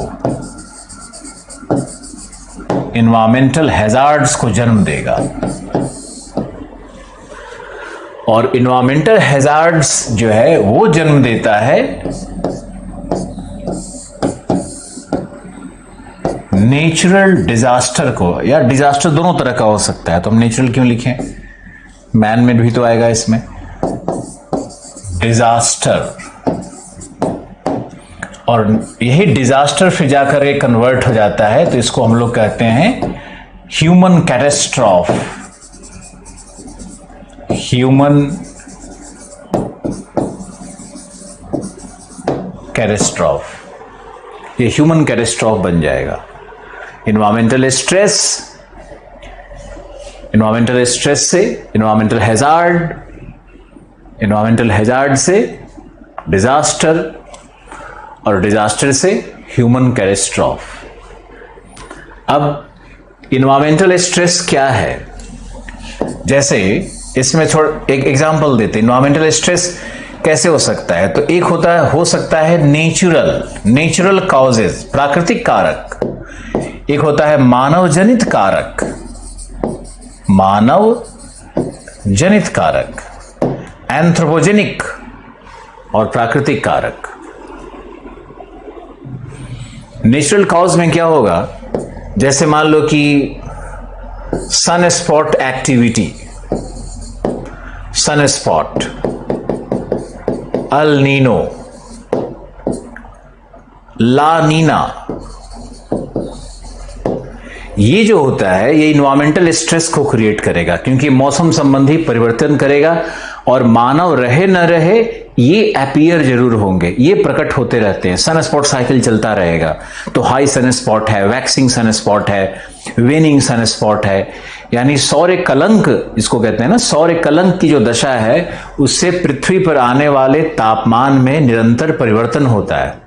इन्वायरमेंटल हैजार्ड्स को जन्म देगा। और इन्वायरमेंटल हैजार्ड्स जो है वो जन्म देता है नेचुरल डिजास्टर को, या डिजास्टर दोनों तरह का हो सकता है, तो हम नेचुरल क्यों लिखें, मैन मेड भी तो आएगा इसमें, डिजास्टर। और यही डिजास्टर फिर जाकर एक कन्वर्ट हो जाता है, तो इसको हम लोग कहते हैं ह्यूमन कैटेस्ट्रॉफ। ह्यूमन कैटेस्ट्रॉफ, ये ह्यूमन कैटेस्ट्रॉफ बन जाएगा। इन्वायरमेंटल स्ट्रेस, इन्वायरमेंटल स्ट्रेस से इन्वायरमेंटल हैजार्ड, इन्वायरमेंटल हैजार्ड से डिजास्टर, और डिजास्टर से ह्यूमन कैटेस्ट्रॉफ। अब इन्वायरमेंटल स्ट्रेस क्या है, जैसे इसमें थोड़ा एक एग्जांपल देते हैं। इन्वायरमेंटल स्ट्रेस कैसे हो सकता है, तो एक हो सकता है नेचुरल कॉजेज, प्राकृतिक कारक। एक होता है मानव जनित कारक, मानव जनित कारक, एंथ्रोपोजेनिक और प्राकृतिक कारक। नेचुरल कॉज में क्या होगा, जैसे मान लो कि sun spot activity, sun spot, El Nino, La Nina, ये जो होता है ये इन्वायरमेंटल स्ट्रेस को क्रिएट करेगा, क्योंकि मौसम संबंधी परिवर्तन करेगा और मानव रहे न रहे ये अपीयर जरूर होंगे, ये प्रकट होते रहते हैं। सन स्पॉट साइकिल चलता रहेगा, तो हाई सन स्पॉट है, वैक्सिंग सन स्पॉट है, वेनिंग सन स्पॉट है, यानी सौर्य कलंक इसको कहते हैं ना, सौर्य कलंक की जो दशा है उससे पृथ्वी पर आने वाले तापमान में निरंतर परिवर्तन होता है।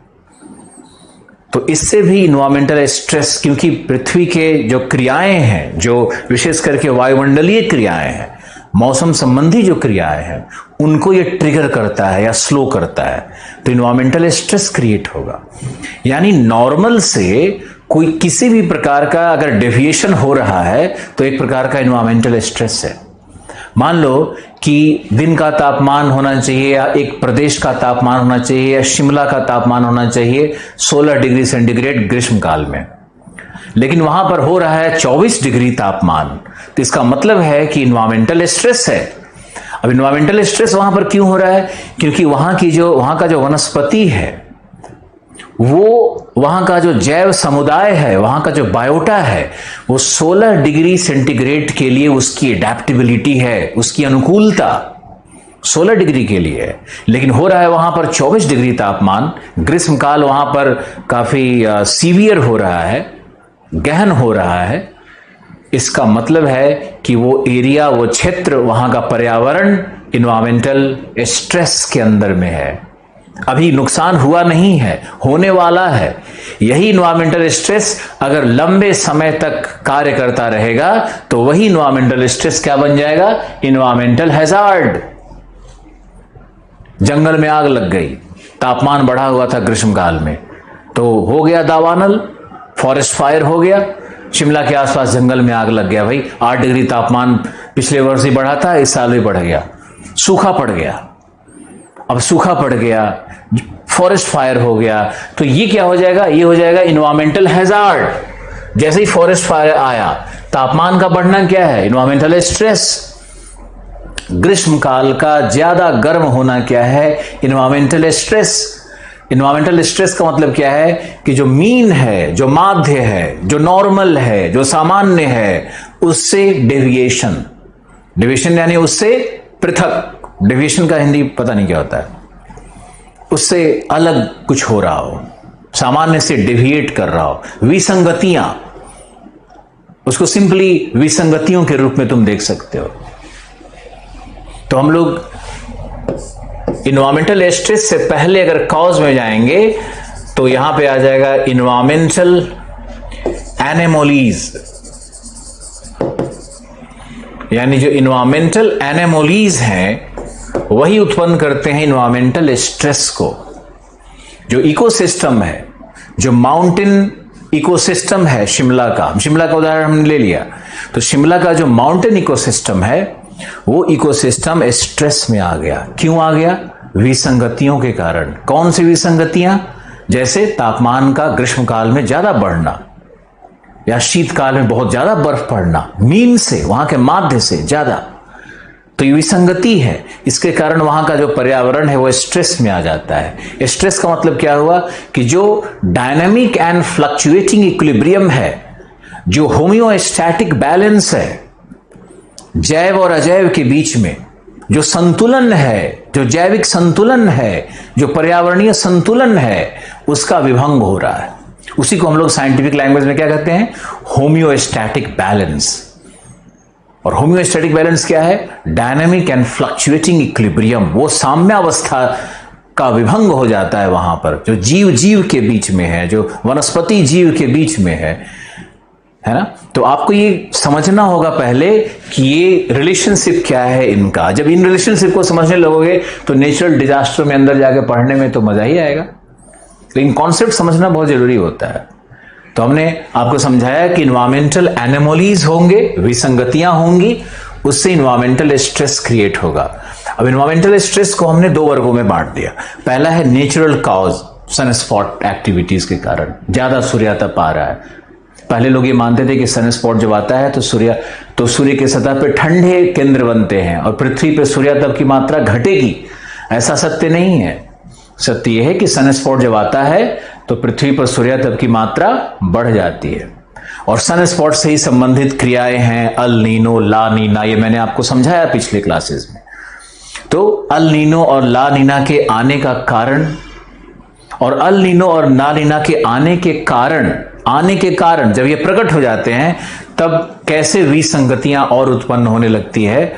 तो इससे भी इन्वायरमेंटल स्ट्रेस, क्योंकि पृथ्वी के जो क्रियाएं हैं, जो विशेष करके वायुमंडलीय क्रियाएं हैं, मौसम संबंधी जो क्रियाएं हैं, उनको ये ट्रिगर करता है या स्लो करता है, तो इन्वायरमेंटल स्ट्रेस क्रिएट होगा। यानी नॉर्मल से कोई किसी भी प्रकार का अगर डेविएशन हो रहा है तो एक प्रकार का इन्वायरमेंटल स्ट्रेस है। मान लो कि दिन का तापमान होना चाहिए, या एक प्रदेश का तापमान होना चाहिए, या शिमला का तापमान होना चाहिए 16 डिग्री सेंटीग्रेड ग्रीष्म काल में, लेकिन वहां पर हो रहा है 24 डिग्री तापमान, तो इसका मतलब है कि इन्वायरमेंटल स्ट्रेस है। अब इन्वायरमेंटल स्ट्रेस वहां पर क्यों हो रहा है, क्योंकि वहां का जो वनस्पति है, वो वहां का जो जैव समुदाय है, वहां का जो बायोटा है, वो 16 डिग्री सेंटीग्रेड के लिए उसकी एडेप्टेबिलिटी है, उसकी अनुकूलता 16 डिग्री के लिए है। लेकिन हो रहा है वहां पर 24 डिग्री तापमान, ग्रीष्म काल वहां पर काफी सीवियर हो रहा है, गहन हो रहा है। इसका मतलब है कि वो एरिया, वो क्षेत्र, वहां का पर्यावरण इन्वायरमेंटल स्ट्रेस के अंदर में है। अभी नुकसान हुआ नहीं है, होने वाला है। यही इन्वायरमेंटल स्ट्रेस अगर लंबे समय तक कार्य करता रहेगा तो वही इन्वायरमेंटल स्ट्रेस क्या बन जाएगा, इन्वायरमेंटल हैजार्ड। जंगल में आग लग गई, तापमान बढ़ा हुआ था ग्रीष्मकाल में, तो हो गया दावानल, फॉरेस्ट फायर हो गया, शिमला के आसपास जंगल में आग लग गया। भाई 8 डिग्री तापमान पिछले वर्ष ही बढ़ा था, इस साल भी बढ़ गया, सूखा पड़ गया। अब सूखा पड़ गया, फॉरेस्ट फायर हो गया, तो ये क्या हो जाएगा, ये हो जाएगा इन्वायरमेंटल हैजार्ड। जैसे ही फॉरेस्ट फायर आया, तापमान का बढ़ना क्या है, इन्वायरमेंटल स्ट्रेस। ग्रीष्म काल का ज्यादा गर्म होना क्या है, इन्वायरमेंटल स्ट्रेस। इन्वायरमेंटल स्ट्रेस का मतलब क्या है कि जो मीन है, जो माध्य है, जो नॉर्मल है, जो सामान्य है, उससे डेविएशन, डेविएशन यानी उससे पृथक। डेविएशन का हिंदी पता नहीं क्या होता है, उससे अलग कुछ हो रहा हो, सामान्य से डिविएट कर रहा हो, विसंगतियां, उसको सिंपली विसंगतियों के रूप में तुम देख सकते हो। तो हम लोग इन्वायरमेंटल स्ट्रेस से पहले अगर कॉज में जाएंगे तो यहां पे आ जाएगा इन्वायरमेंटल एनेमोलीज, यानी जो इन्वायरमेंटल एनेमोलीज हैं वही उत्पन्न करते हैं इन्वायरमेंटल स्ट्रेस को। जो इकोसिस्टम है, जो माउंटेन इकोसिस्टम है शिमला का उदाहरण हमने ले लिया, तो शिमला का जो माउंटेन इकोसिस्टम है वो इकोसिस्टम स्ट्रेस में आ गया। क्यों आ गया? विसंगतियों के कारण। कौन सी विसंगतियां? जैसे तापमान का ग्रीष्मकाल में ज्यादा बढ़ना या शीतकाल में बहुत ज्यादा बर्फ पड़ना, मीन से, वहां के माध्य से ज्यादा, तो ये विसंगति है। इसके कारण वहां का जो पर्यावरण है वो स्ट्रेस में आ जाता है। स्ट्रेस का मतलब क्या हुआ कि जो डायनामिक एंड फ्लक्चुएटिंग इक्विलिब्रियम है, जो होम्योस्टैटिक बैलेंस है जैव और अजैव के बीच में, जो संतुलन है, जो जैविक संतुलन है, जो पर्यावरणीय संतुलन है, उसका विभंग हो रहा है। उसी को हम लोग साइंटिफिक लैंग्वेज में क्या कहते हैं? Homeostatic balance. और होम्योस्टैटिक बैलेंस क्या है? Dynamic and fluctuating equilibrium. वो साम्यावस्था का विभंग हो जाता है वहां पर, जो जीव जीव के बीच में है, जो वनस्पति जीव के बीच में है ना। तो आपको ये समझना होगा पहले कि ये रिलेशनशिप क्या है इनका। जब इन रिलेशनशिप को समझने लगोगे तो नेचुरल डिजास्टर में अंदर जाके पढ़ने में तो मजा ही आएगा, लेकिन कॉन्सेप्ट समझना बहुत जरूरी होता है। तो हमने आपको समझाया कि इन्वायरमेंटल एनोमलीज होंगे, विसंगतियां होंगी, उससे इन्वायरमेंटल स्ट्रेस क्रिएट होगा। अब इन्वायरमेंटल स्ट्रेस को हमने दो वर्गों में बांट दिया। पहला है नेचुरल कॉज, सनस्पॉट एक्टिविटीज के कारण ज्यादा सूर्यातप आ रहा है। पहले लोग ये मानते थे कि सनस्पॉट जब आता है तो सूर्य के सतह पे ठंडे केंद्र बनते हैं और पृथ्वी पे सूर्यातप की मात्रा घटेगी। ऐसा सत्य नहीं है। सत्य यह है कि सनस्पॉट जब आता है तो पृथ्वी पर सूर्यातप की मात्रा बढ़ जाती है। और सनस्पॉट से ही संबंधित क्रियाएं हैं अल नीनो, ला नीना, ये मैंने आपको समझाया पिछले क्लासेस में। तो अल नीनो और ला नीना के आने का कारण, और अल नीनो और ला नीना के आने के कारण जब ये प्रकट हो जाते हैं तब कैसे विसंगतियां और उत्पन्न होने लगती है,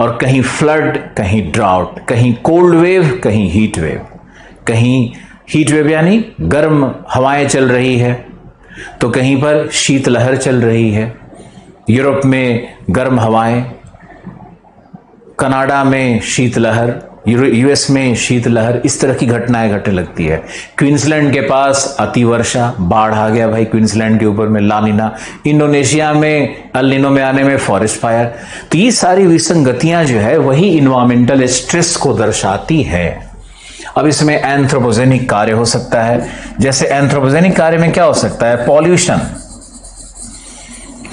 और कहीं फ्लड, कहीं ड्राउट, कहीं कोल्ड वेव, कहीं हीट वेव। कहीं हीट वेव यानी गर्म हवाएं चल रही है, तो कहीं पर शीतलहर चल रही है। यूरोप में गर्म हवाएं, कनाडा में शीतलहर, यूएस में शीतलहर, इस तरह की घटनाएं घटने लगती है। क्वींसलैंड के पास अतिवर्षा, बाढ़ आ गया भाई क्वींसलैंड के ऊपर में, ला नीना। इंडोनेशिया में अल नीनो में आने में फॉरेस्ट फायर। तो ये सारी विसंगतियां जो है वही इन्वायरमेंटल स्ट्रेस को दर्शाती है। अब इसमें एंथ्रोपोजेनिक कार्य हो सकता है। जैसे एंथ्रोपोजेनिक कार्य में क्या हो सकता है? पॉल्यूशन।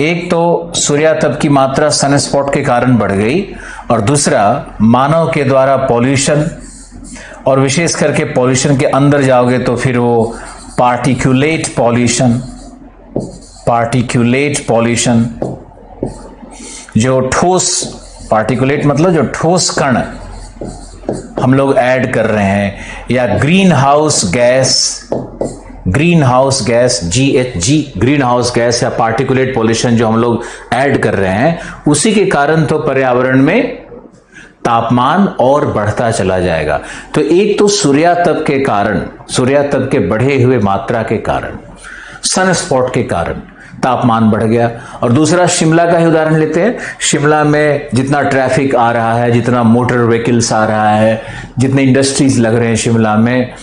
एक तो सूर्यातप की मात्रा सनस्पॉट के कारण बढ़ गई, और दूसरा मानव के द्वारा पॉल्यूशन, और विशेष करके पॉल्यूशन के अंदर जाओगे तो फिर वो पार्टिकुलेट पॉल्यूशन, जो ठोस, पार्टिकुलेट मतलब जो ठोस कण हम लोग ऐड कर रहे हैं, या green house gas GHG, green house gas या पार्टिकुलेट पॉल्यूशन जो हम लोग ऐड कर रहे हैं, उसी के कारण तो पर्यावरण में तापमान और बढ़ता चला जाएगा। तो एक तो सूर्यातप के कारण, सूर्यातप के बढ़े हुए मात्रा के कारण, सनस्पॉट के कारण तापमान बढ़ गया। और दूसरा शिमला का ही उदाहरण लेते हैं। शिमला में जितना ट्रैफिक आ रहा है, जितना मोटर व्हीकल्स आ रहा है, जितने इंडस्ट्रीज लग रहे हैं शिमला में,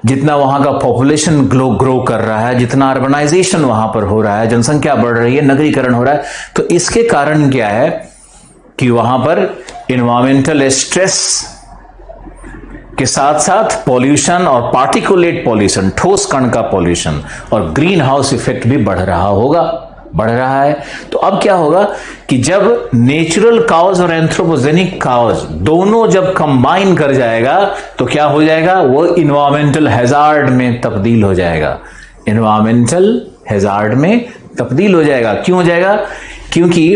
जितना वहां का पॉपुलेशन ग्रो कर रहा है, जितना अर्बनाइजेशन वहां पर हो रहा है, जनसंख्या बढ़ रही है, नगरीकरण हो रहा है, तो इसके कारण क्या है कि वहां पर इन्वायरमेंटल स्ट्रेस के साथ साथ पॉल्यूशन और पार्टिकुलेट पॉल्यूशन, ठोस कण का पॉल्यूशन, और ग्रीन हाउस इफेक्ट भी बढ़ रहा है। तो अब क्या होगा कि जब नेचुरल कॉज और एंथ्रोपोजेनिक कॉज दोनों जब कंबाइन कर जाएगा तो क्या हो जाएगा? वो इन्वायरमेंटल हैजार्ड में तब्दील हो जाएगा। क्यों हो जाएगा? क्योंकि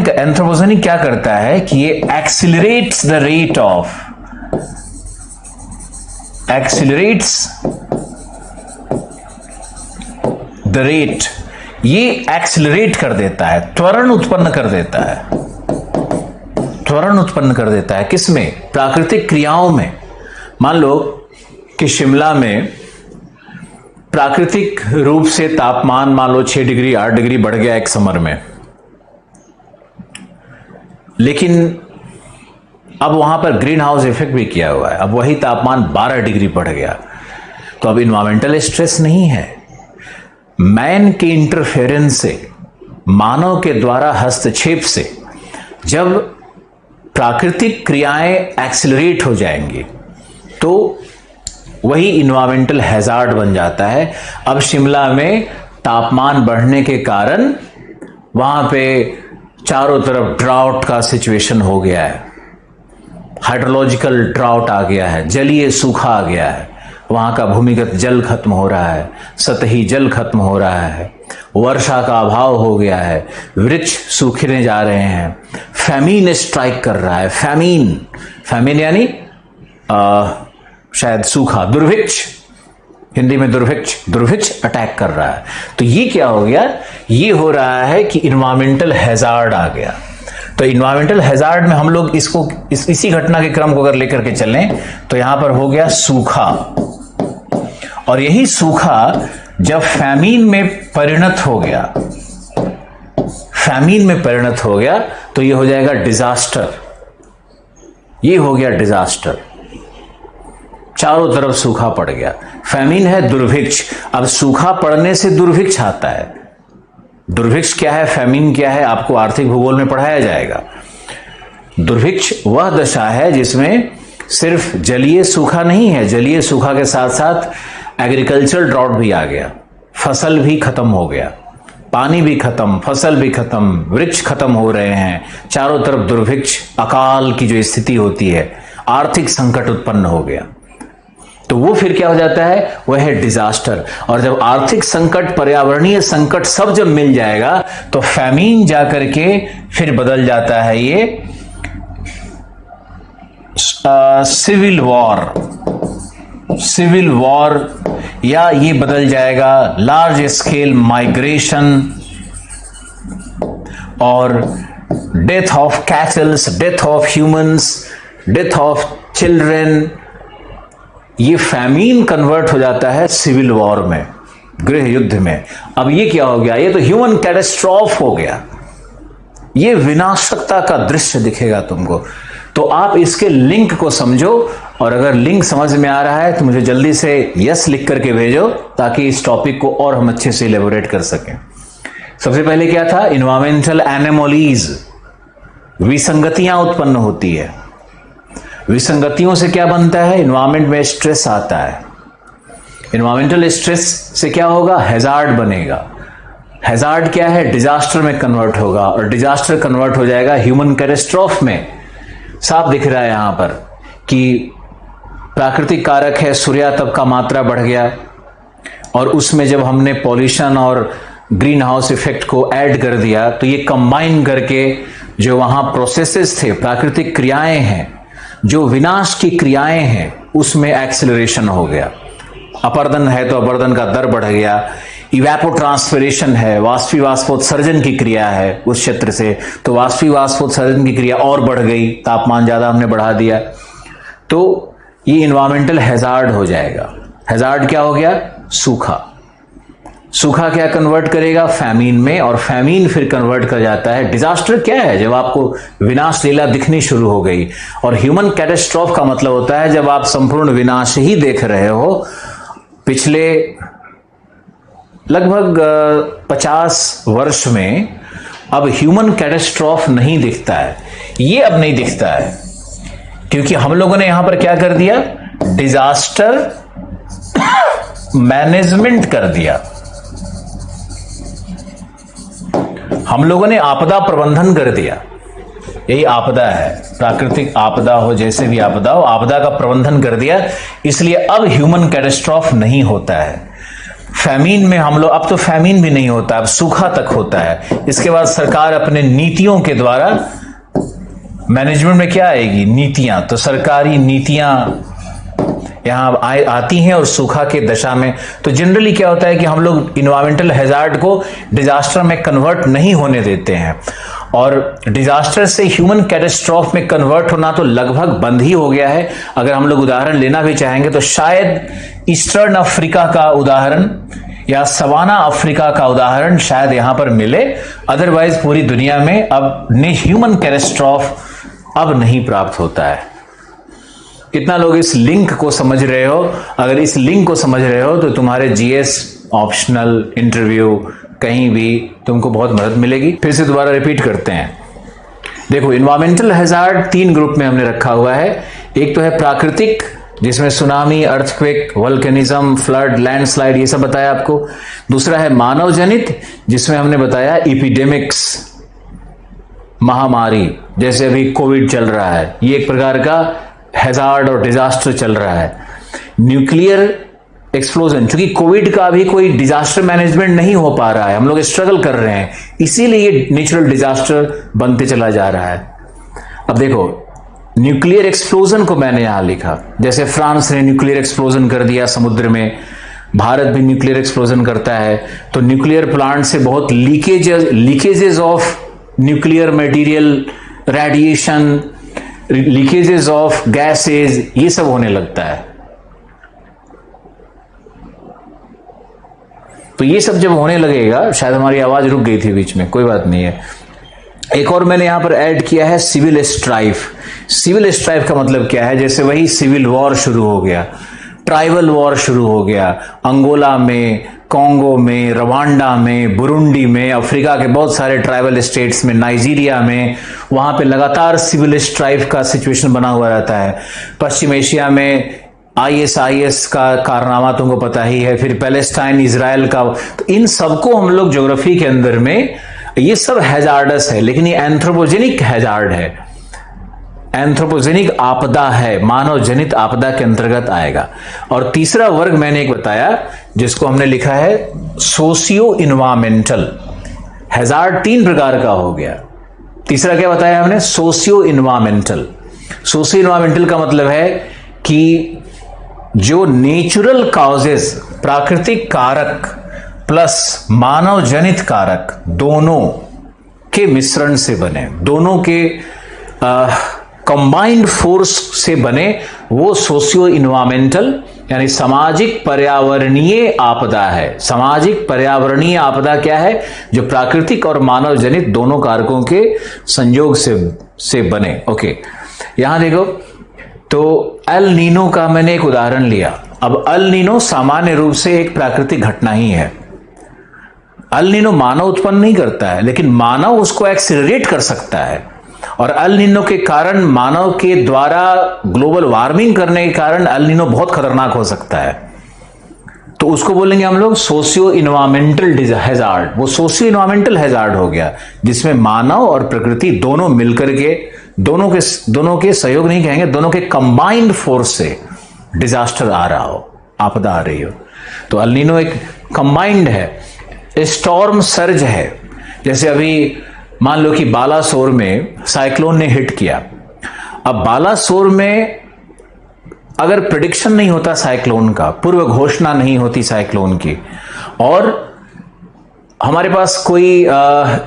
एंथ्रोपोजेनिक क्या करता है कि ये accelerates the rate of accelerates the rate, ये एक्सिलरेट कर देता है, त्वरण उत्पन्न कर देता है, त्वरण उत्पन्न कर देता है। किसमें? प्राकृतिक क्रियाओं में। मान लो कि शिमला में प्राकृतिक रूप से तापमान मान लो 6 डिग्री 8 डिग्री बढ़ गया एक समर में, लेकिन अब वहां पर ग्रीन हाउस इफेक्ट भी किया हुआ है, अब वही तापमान 12 डिग्री बढ़ गया। तो अब इन्वायरमेंटल स्ट्रेस नहीं है, मैन के इंटरफेरेंस से, मानव के द्वारा हस्तक्षेप से जब प्राकृतिक क्रियाएं एक्सिलरेट हो जाएंगी तो वही इन्वायरमेंटल हैजार्ड बन जाता है। अब शिमला में तापमान बढ़ने के कारण वहां पे चारों तरफ ड्राउट का सिचुएशन हो गया है, हाइड्रोलॉजिकल ड्राउट आ गया है, जलीय सूखा आ गया है, वहां का भूमिगत जल खत्म हो रहा है, सतही जल खत्म हो रहा है, वर्षा का अभाव हो गया है, वृक्ष सूखने जा रहे हैं, फैमीन स्ट्राइक कर रहा है। फैमीन, फैमीन यानी शायद सूखा, दुर्भिक्ष, हिंदी में दुर्भिक्ष, दुर्भिक्ष अटैक कर रहा है। तो ये क्या हो गया? ये हो रहा है कि इन्वायरमेंटल हैजार्ड आ गया। तो इन्वायरमेंटल हैजार्ड में हम लोग इसको इसी घटना के क्रम को अगर लेकर के चलें तो यहां पर हो गया सूखा, और यही सूखा जब फैमीन में परिणत हो गया, फैमीन में परिणत हो गया तो ये हो जाएगा डिजास्टर। ये हो गया डिजास्टर, चारों तरफ सूखा पड़ गया। फैमीन है दुर्भिक्ष, अब सूखा पड़ने से दुर्भिक्ष आता है। दुर्भिक्ष क्या है, फैमीन क्या है, आपको आर्थिक भूगोल में पढ़ाया जाएगा। दुर्भिक्ष वह दशा है जिसमें सिर्फ जलीय सूखा नहीं है, जलीय सूखा के साथ साथ एग्रीकल्चर ड्राउट भी आ गया, फसल भी खत्म हो गया, पानी भी खत्म, फसल भी खत्म, वृक्ष खत्म हो रहे हैं, चारों तरफ दुर्भिक्ष, अकाल की जो स्थिति होती है, आर्थिक संकट उत्पन्न हो गया। तो वो फिर क्या हो जाता है? वह है डिजास्टर। और जब आर्थिक संकट, पर्यावरणीय संकट सब जब मिल जाएगा तो फैमीन जाकर के फिर बदल जाता है ये सिविल वॉर, सिविल वॉर, या ये बदल जाएगा लार्ज स्केल माइग्रेशन और death of kettles, death of humans, death of children. ये फैमीन कन्वर्ट हो जाता है सिविल वॉर में, गृह युद्ध में। अब ये क्या हो गया? ये तो ह्यूमन कैटास्ट्रॉफ हो गया, ये विनाशकता का दृश्य दिखेगा तुमको। तो आप इसके लिंक को समझो, और अगर लिंक समझ में आ रहा है तो मुझे जल्दी से यस लिख करके भेजो ताकि इस टॉपिक को और हम अच्छे से इलेबोरेट कर सकें। सबसे पहले क्या था? इन्वायरमेंटल एनोमलीज, विसंगतियां उत्पन्न होती है। विसंगतियों से क्या बनता है? इन्वायरमेंट में स्ट्रेस आता है। इन्वायरमेंटल स्ट्रेस से क्या होगा? हैजार्ड बनेगा। हैजार्ड क्या है? डिजास्टर में कन्वर्ट होगा, और डिजास्टर कन्वर्ट हो जाएगा ह्यूमन कैटास्ट्रॉफ में। साफ दिख रहा है यहां पर कि प्राकृतिक कारक है, सूर्यातप का मात्रा बढ़ गया, और उसमें जब हमने पॉल्यूशन और ग्रीन हाउस इफेक्ट को ऐड कर दिया तो ये कंबाइन करके जो वहां प्रोसेसेस थे, प्राकृतिक क्रियाएं हैं, जो विनाश की क्रियाएं हैं, उसमें एक्सेलरेशन हो गया। अपर्दन है तो अपर्दन का दर बढ़ गया, इवेपोट्रांसपिरेशन है, वाष्पी वाष्पोत्सर्जन की क्रिया है उस क्षेत्र से, तो वाष्पी वाष्पोत्सर्जन की क्रिया और बढ़ गई, तापमान ज्यादा हमने बढ़ा दिया, तो ये इन्वायरमेंटल हैजार्ड हो जाएगा। हैजार्ड क्या हो गया? सूखा। सूखा क्या कन्वर्ट करेगा? फैमीन में, और फैमीन फिर कन्वर्ट कर जाता है। डिजास्टर क्या है? जब आपको विनाश लीला दिखनी शुरू हो गई। और ह्यूमन कैटास्ट्रॉफ का मतलब होता है जब आप संपूर्ण विनाश ही देख रहे हो। पिछले लगभग 50 वर्ष में अब ह्यूमन कैटास्ट्रॉफ नहीं दिखता है। ये अब नहीं दिखता है क्योंकि हम लोगों ने यहां पर क्या कर दिया? डिजास्टर मैनेजमेंट कर दिया। हम लोगों ने आपदा प्रबंधन कर दिया। यही आपदा है, प्राकृतिक आपदा हो, जैसे भी आपदा हो, आपदा का प्रबंधन कर दिया। इसलिए अब ह्यूमन कैटास्ट्रॉफ नहीं होता है। फैमीन में हम लोग, अब तो फैमीन भी नहीं होता, अब सूखा तक होता है। इसके बाद सरकार अपने नीतियों के द्वारा, मैनेजमेंट में क्या आएगी? नीतियां। तो सरकारी नीतियां यहाँ आती हैं और सूखा के दशा में, तो जनरली क्या होता है कि हम लोग इन्वायरमेंटल हैजार्ड को डिजास्टर में कन्वर्ट नहीं होने देते हैं, और डिजास्टर से ह्यूमन कैटास्ट्रॉफ में कन्वर्ट होना तो लगभग बंद ही हो गया है। अगर हम लोग उदाहरण लेना भी चाहेंगे तो शायद ईस्टर्न अफ्रीका का उदाहरण या सवाना अफ्रीका का उदाहरण शायद यहां पर मिले, अदरवाइज पूरी दुनिया में अब ह्यूमन कैटास्ट्रॉफ अब नहीं प्राप्त होता है। कितना लोग इस लिंक को समझ रहे हो? अगर इस लिंक को समझ रहे हो तो तुम्हारे जीएस ऑप्शनल इंटरव्यू कहीं भी तुमको बहुत मदद मिलेगी। फिर से दोबारा रिपीट करते हैं। देखो, इन्वायरमेंटल हैजार्ड 3 ग्रुप में हमने रखा हुआ है। एक तो है प्राकृतिक, जिसमें tsunami, earthquake, volcanism, flood, landslide, ये सब बताया आपको। दूसरा है मानव जनित, जिसमें हमने बताया एपिडेमिक्स, महामारी, जैसे अभी कोविड चल रहा है, ये एक प्रकार का हैजार्ड और डिजास्टर चल रहा है। न्यूक्लियर एक्सप्लोजन, क्योंकि कोविड का अभी कोई डिजास्टर मैनेजमेंट नहीं हो पा रहा है, हम लोग स्ट्रगल कर रहे हैं, इसीलिए ये नेचुरल डिजास्टर बनते चला जा रहा है। अब देखो, न्यूक्लियर एक्सप्लोजन को मैंने यहां लिखा, जैसे फ्रांस ने न्यूक्लियर एक्सप्लोजन कर दिया समुद्र में, भारत भी न्यूक्लियर एक्सप्लोजन करता है, तो न्यूक्लियर प्लांट से बहुत leakages of nuclear material, radiation, leakages of gases, ये सब होने लगता है। तो ये सब जब होने लगेगा, शायद हमारी आवाज रुक गई थी बीच में, कोई बात नहीं है। एक और मैंने यहां पर ऐड किया है सिविल स्ट्राइफ। सिविल स्ट्राइफ का मतलब क्या है? जैसे वही सिविल वॉर शुरू हो गया, ट्राइबल वॉर शुरू हो गया, अंगोला में, कॉन्गो में, रवांडा में, बुरुंडी में, अफ्रीका के बहुत सारे ट्राइबल स्टेट्स में, नाइजीरिया में, वहां पे लगातार सिविल स्ट्राइफ का सिचुएशन बना हुआ रहता है। पश्चिम एशिया में आईएसआईएस का कारनामा तुमको पता ही है, फिर पैलेस्टाइन, इजराइल का, तो इन सबको हम लोग ज्योग्राफी के अंदर में, ये सब हैजार्डस है, लेकिन ये एंथ्रोपोजेनिक हैजार्ड है, एंथ्रोपोजेनिक आपदा है, मानव जनित आपदा के अंतर्गत आएगा। और तीसरा वर्ग मैंने एक बताया जिसको हमने लिखा है सोशियो इन्वायरमेंटल हैजार्ड। 3 प्रकार का हो गया। तीसरा क्या बताया हमने? Socio environmental. सोशियो इन्वायरमेंटल का मतलब है कि जो नेचुरल कॉजेस, प्राकृतिक कारक प्लस मानव जनित कारक, दोनों के मिश्रण से बने, दोनों के कंबाइंड फोर्स से बने, वो सोशियो इन्वायरमेंटल यानी सामाजिक पर्यावरणीय आपदा है। सामाजिक पर्यावरणीय आपदा क्या है? जो प्राकृतिक और मानव जनित दोनों कारकों के संयोग से बने। ओके, यहां देखो, तो एल नीनो का मैंने एक उदाहरण लिया। अब एल नीनो सामान्य रूप से एक प्राकृतिक घटना ही है। एल नीनो मानव उत्पन्न नहीं करता है, लेकिन मानव उसको एक्सेलरेट कर सकता है, और एल नीनो के कारण, मानव के द्वारा ग्लोबल वार्मिंग करने के कारण एल नीनो बहुत खतरनाक हो सकता है। तो उसको बोलेंगे हम लोग सोशियो इन्वायरमेंटल हैजार्ड। वो सोशियो इन्वायरमेंटल हैजार्ड हो गया जिसमें मानव और प्रकृति दोनों मिलकर के, दोनों के सहयोग नहीं कहेंगे, दोनों के कंबाइंड फोर्स से डिजास्टर आ रहा हो, आपदा आ रही हो। तो एल नीनो एक कंबाइंड है। स्टॉर्म सर्ज है, जैसे अभी मान लो कि बालासोर में साइक्लोन ने हिट किया। अब बालासोर में अगर प्रेडिक्शन नहीं होता साइक्लोन का, पूर्व घोषणा नहीं होती साइक्लोन की, और हमारे पास कोई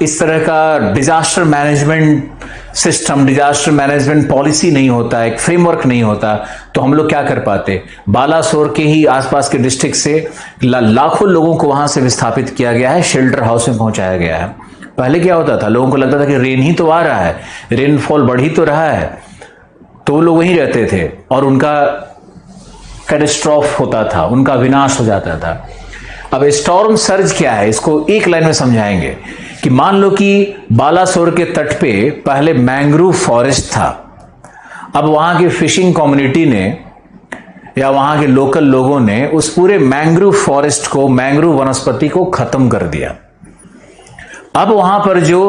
इस तरह का disaster management system, disaster management policy नहीं होता, एक फ्रेमवर्क नहीं होता, तो हम लोग क्या कर पाते? बालासोर के ही आसपास के डिस्ट्रिक्ट से लाखों लोगों को वहां से विस्थापित किया गया है, शेल्टर हाउस में पहुंचाया गया है। पहले क्या होता था? लोगों को लगता था कि रेन ही तो आ रहा है, रेनफॉल बढ़ ही तो रहा है, तो वो लोग वहीं रहते थे और उनका कैटास्ट्रॉफ होता था, उनका विनाश हो जाता था। अब स्टॉर्म सर्ज क्या है, इसको एक लाइन में समझाएंगे कि मान लो कि बालासोर के तट पे पहले मैंग्रोव फॉरेस्ट था। अब वहां की फिशिंग कम्युनिटी ने या वहां के लोकल लोगों ने उस पूरे मैंग्रोव फॉरेस्ट को, मैंग्रोव वनस्पति को खत्म कर दिया। अब वहां पर जो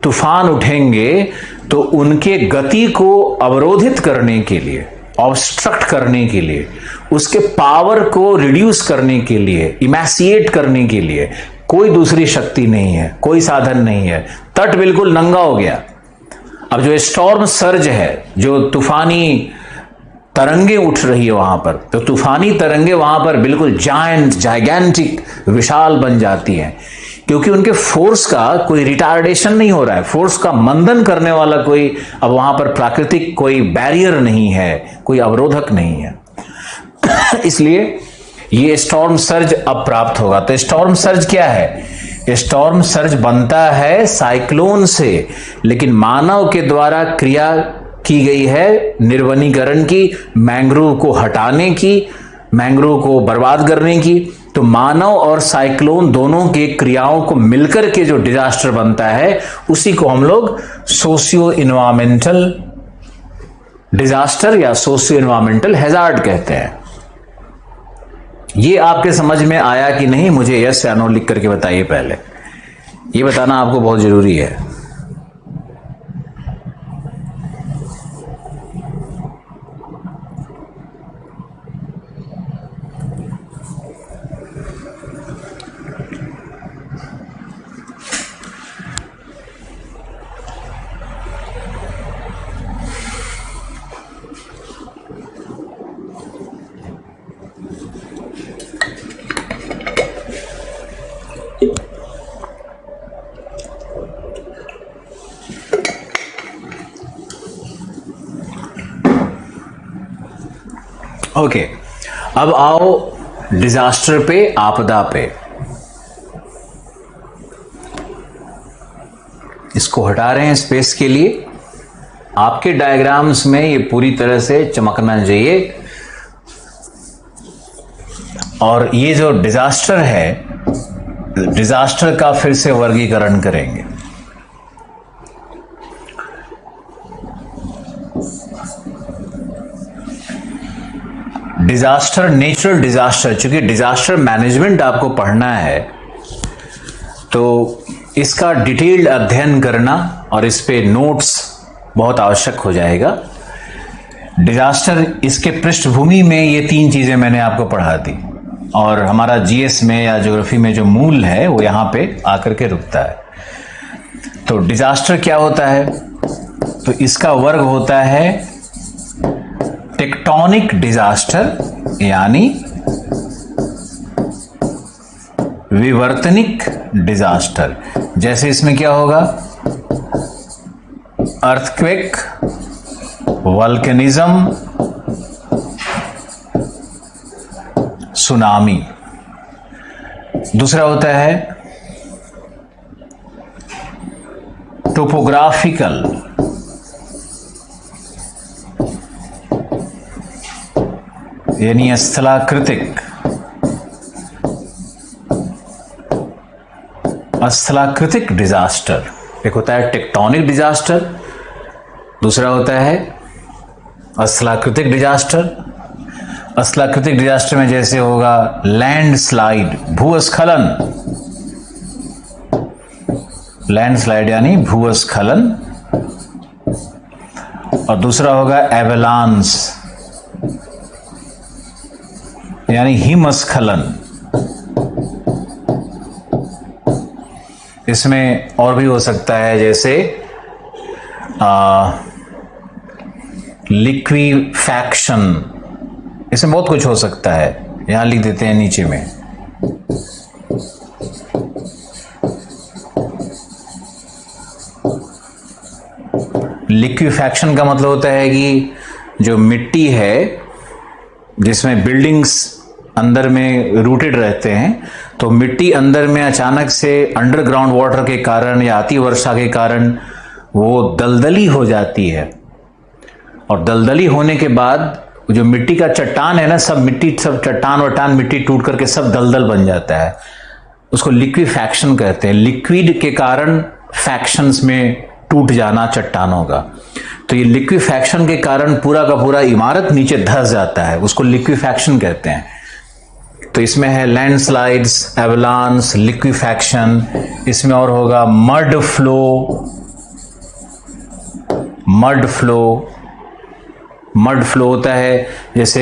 तूफान उठेंगे तो उनके गति को अवरोधित करने के लिए, ऑब्स्ट्रक्ट करने के लिए, उसके पावर को रिड्यूस करने के लिए, इमैसिएट करने के लिए कोई दूसरी शक्ति नहीं है, कोई साधन नहीं है। तट बिल्कुल नंगा हो गया। अब जो स्टॉर्म सर्ज है, जो तूफानी तरंगे उठ रही है वहां पर, तो तूफानी तरंगे वहां पर बिल्कुल जाइगेंटिक विशाल बन जाती हैं, क्योंकि उनके फोर्स का कोई रिटार्डेशन नहीं हो रहा है, फोर्स का मंदन करने वाला कोई अब वहां पर प्राकृतिक कोई बैरियर नहीं है, कोई अवरोधक नहीं है। इसलिए ये स्टॉर्म सर्ज अब प्राप्त होगा। तो स्टॉर्म सर्ज क्या है? स्टॉर्म सर्ज बनता है साइक्लोन से, लेकिन मानव के द्वारा क्रिया की गई है निर्वनीकरण की, मैंग्रोव को हटाने की, मैंग्रोव को बर्बाद करने की। तो मानव और साइक्लोन दोनों के क्रियाओं को मिलकर के जो डिजास्टर बनता है, उसी को हम लोग सोशियो इन्वायरमेंटल डिजास्टर या सोशियो इन्वायरमेंटल हैजार्ड कहते हैं। ये आपके समझ में आया कि नहीं? मुझे यस या नो लिख करके बताइए। पहले ये बताना आपको बहुत जरूरी है। ओके, अब आओ डिजास्टर पे, आपदा पे। इसको हटा रहे हैं स्पेस के लिए। आपके डायग्राम्स में ये पूरी तरह से चमकना चाहिए। और ये जो डिजास्टर है, डिजास्टर का फिर से वर्गीकरण करेंगे। डिजास्टर, नेचुरल डिजास्टर, चूंकि डिजास्टर मैनेजमेंट आपको पढ़ना है, तो इसका डिटेल्ड अध्ययन करना और इस पे नोट्स बहुत आवश्यक हो जाएगा। डिजास्टर, इसके पृष्ठभूमि में ये 3 चीजें मैंने आपको पढ़ा दी, और हमारा जीएस में या ज्योग्राफी में जो मूल है वो यहां पे आकर के रुकता है। तो डिजास्टर क्या होता है? तो इसका वर्ग होता है टेक्टोनिक डिजास्टर, यानी विवर्तनिक डिजास्टर। जैसे इसमें क्या होगा? Earthquake, volcanism, tsunami. दूसरा होता है टोपोग्राफिकल, यानी स्थलाकृतिक, स्थलाकृतिक डिजास्टर। एक होता है टेक्टोनिक डिजास्टर, दूसरा होता है स्थलाकृतिक डिजास्टर। स्थलाकृतिक डिजास्टर में जैसे होगा लैंडस्लाइड, भूस्खलन, लैंडस्लाइड यानी भूस्खलन। और दूसरा होगा एवलांस, यानी हिमस्खलन। इसमें और भी हो सकता है, जैसे लिक्विफैक्शन, इसमें बहुत कुछ हो सकता है। यहां लिख देते हैं नीचे में। लिक्विफैक्शन का मतलब होता है कि जो मिट्टी है, जिसमें बिल्डिंग्स अंदर में रूटेड रहते हैं, तो मिट्टी अंदर में अचानक से अंडरग्राउंड वाटर के कारण या अति वर्षा के कारण वो दलदली हो जाती है। और दलदली होने के बाद जो मिट्टी का चट्टान है ना, सब मिट्टी, सब चट्टान वट्टान मिट्टी टूट करके सब दलदल बन जाता है। उसको लिक्विफैक्शन कहते हैं। लिक्विड के कारण फैक्शंस में टूट जाना चट्टानों का। तो ये लिक्विफैक्शन के कारण पूरा का पूरा इमारत नीचे धंस जाता है, उसको लिक्विफैक्शन कहते हैं। तो इसमें है लैंडस्लाइड्स, एवलांस, लिक्विफैक्शन। इसमें और होगा mud flow, mud flow. Mud flow होता है जैसे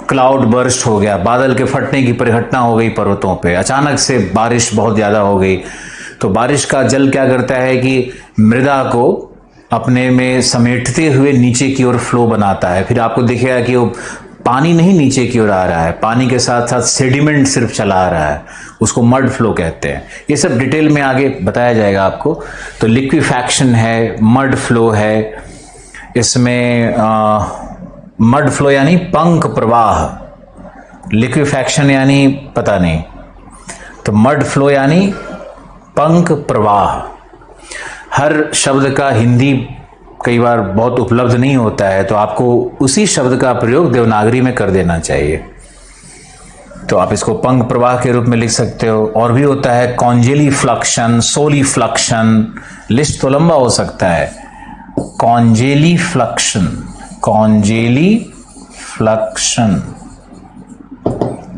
क्लाउड बर्स्ट हो गया, बादल के फटने की परिघटना हो गई पर्वतों पे, अचानक से बारिश बहुत ज्यादा हो गई, तो बारिश का जल क्या करता है कि मृदा को अपने में समेटते हुए नीचे की ओर फ्लो बनाता है। फिर आपको दिखेगा कि वो पानी नहीं नीचे की ओर आ रहा है, पानी के साथ साथ सेडिमेंट सिर्फ चला आ रहा है, उसको मड फ्लो कहते हैं। ये सब डिटेल में आगे बताया जाएगा आपको। तो लिक्विफैक्शन है, मड फ्लो है, इसमें मड फ्लो यानी पंख प्रवाह, लिक्विफैक्शन यानी पता नहीं, तो मड फ्लो यानी पंख प्रवाह। हर शब्द का हिंदी कई बार बहुत उपलब्ध नहीं होता है, तो आपको उसी शब्द का प्रयोग देवनागरी में कर देना चाहिए। तो आप इसको पंख प्रवाह के रूप में लिख सकते हो। और भी होता है कॉन्जेली फ्लक्शन, सोली फ्लक्शन, लिस्ट तो लंबा हो सकता है। कॉन्जेली फ्लक्शन, कॉन्जेली फ्लक्शन,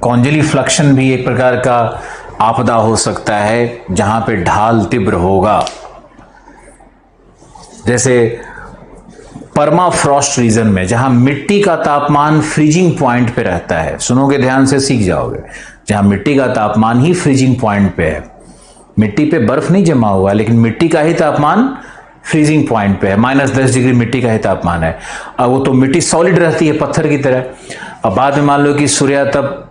कॉन्जेली फ्लक्शन भी एक प्रकार का आपदा हो सकता है जहां पे ढाल तीव्र होगा। जैसे परमाफ्रॉस्ट रीजन में, जहां मिट्टी का तापमान फ्रीजिंग पॉइंट पे रहता है, सुनोगे ध्यान से सीख जाओगे, जहां मिट्टी का तापमान ही फ्रीजिंग पॉइंट पे है, मिट्टी पे बर्फ नहीं जमा हुआ लेकिन मिट्टी का ही तापमान फ्रीजिंग पॉइंट पे है, -10 डिग्री मिट्टी का ही तापमान है। अब वो तो मिट्टी सॉलिड रहती है पत्थर की तरह। अब बाद में मान लो कि सूर्यातप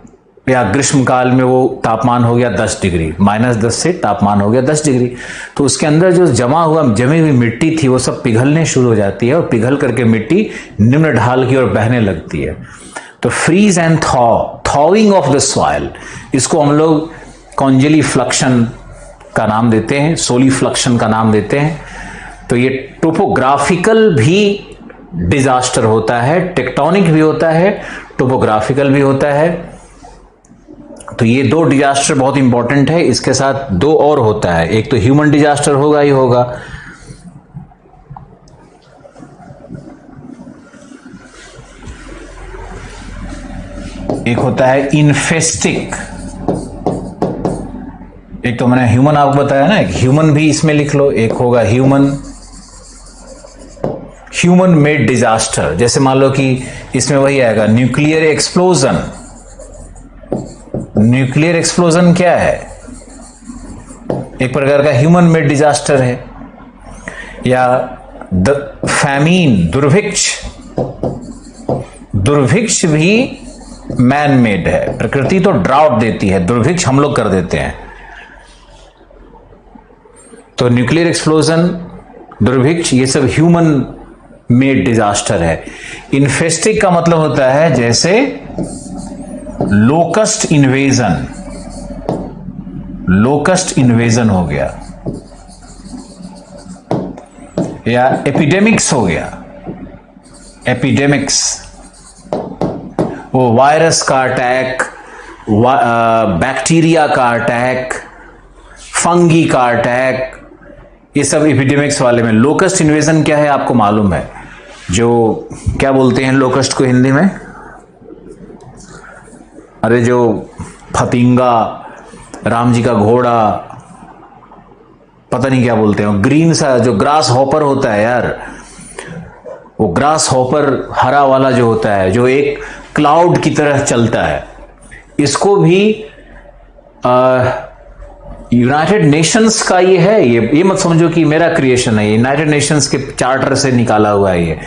या ग्रीष्म काल में वो तापमान हो गया 10 डिग्री, -10 से तापमान हो गया 10 डिग्री, तो उसके अंदर जो जमी हुई मिट्टी थी वो सब पिघलने शुरू हो जाती है और पिघल करके मिट्टी निम्न ढाल की ओर बहने लगती है। तो freeze and thawing of the soil, इसको हम लोग कॉन्जेली फ्लक्शन का नाम देते हैं, सोली फ्लक्शन का नाम देते हैं। तो ये टोपोग्राफिकल भी डिजास्टर होता है, टेक्टोनिक भी होता है, टोपोग्राफिकल भी होता है। तो ये 2 डिजास्टर बहुत इंपॉर्टेंट है। इसके साथ 2 और होता है, एक तो ह्यूमन डिजास्टर होगा ही होगा, एक होता है इन्फेस्टिक। एक तो मैंने ह्यूमन आपको बताया ना, एक ह्यूमन भी इसमें लिख लो, एक होगा ह्यूमन मेड डिजास्टर। जैसे मान लो कि इसमें वही आएगा न्यूक्लियर एक्सप्लोजन। न्यूक्लियर एक्सप्लोजन क्या है? एक प्रकार का ह्यूमन मेड डिजास्टर है। या फैमीन, दुर्भिक्ष, दुर्भिक्ष भी मैन मेड है। प्रकृति तो ड्राउट देती है, दुर्भिक्ष हम लोग कर देते हैं। तो न्यूक्लियर एक्सप्लोजन, दुर्भिक्ष, ये सब ह्यूमन मेड डिजास्टर है। इन्फेस्टिक का मतलब होता है जैसे लोकस्ट इन्वेजन, लोकस्ट इन्वेजन हो गया, या एपिडेमिक्स हो गया, एपिडेमिक्स, वो वायरस का अटैक, बैक्टीरिया का अटैक, फंगी का अटैक, ये सब एपिडेमिक्स वाले में। लोकस्ट इन्वेजन क्या है आपको मालूम है? जो क्या बोलते हैं लोकस्ट को हिंदी में? अरे जो फतिंगा, राम जी का घोड़ा, पता नहीं क्या बोलते हैं, ग्रीन सा जो ग्रास हॉपर होता है यार, वो ग्रास हॉपर हरा वाला जो होता है, जो एक क्लाउड की तरह चलता है, इसको भी यूनाइटेड नेशंस का ये है। ये मत समझो कि मेरा क्रिएशन है, ये यूनाइटेड नेशंस के चार्टर से निकाला हुआ है ये,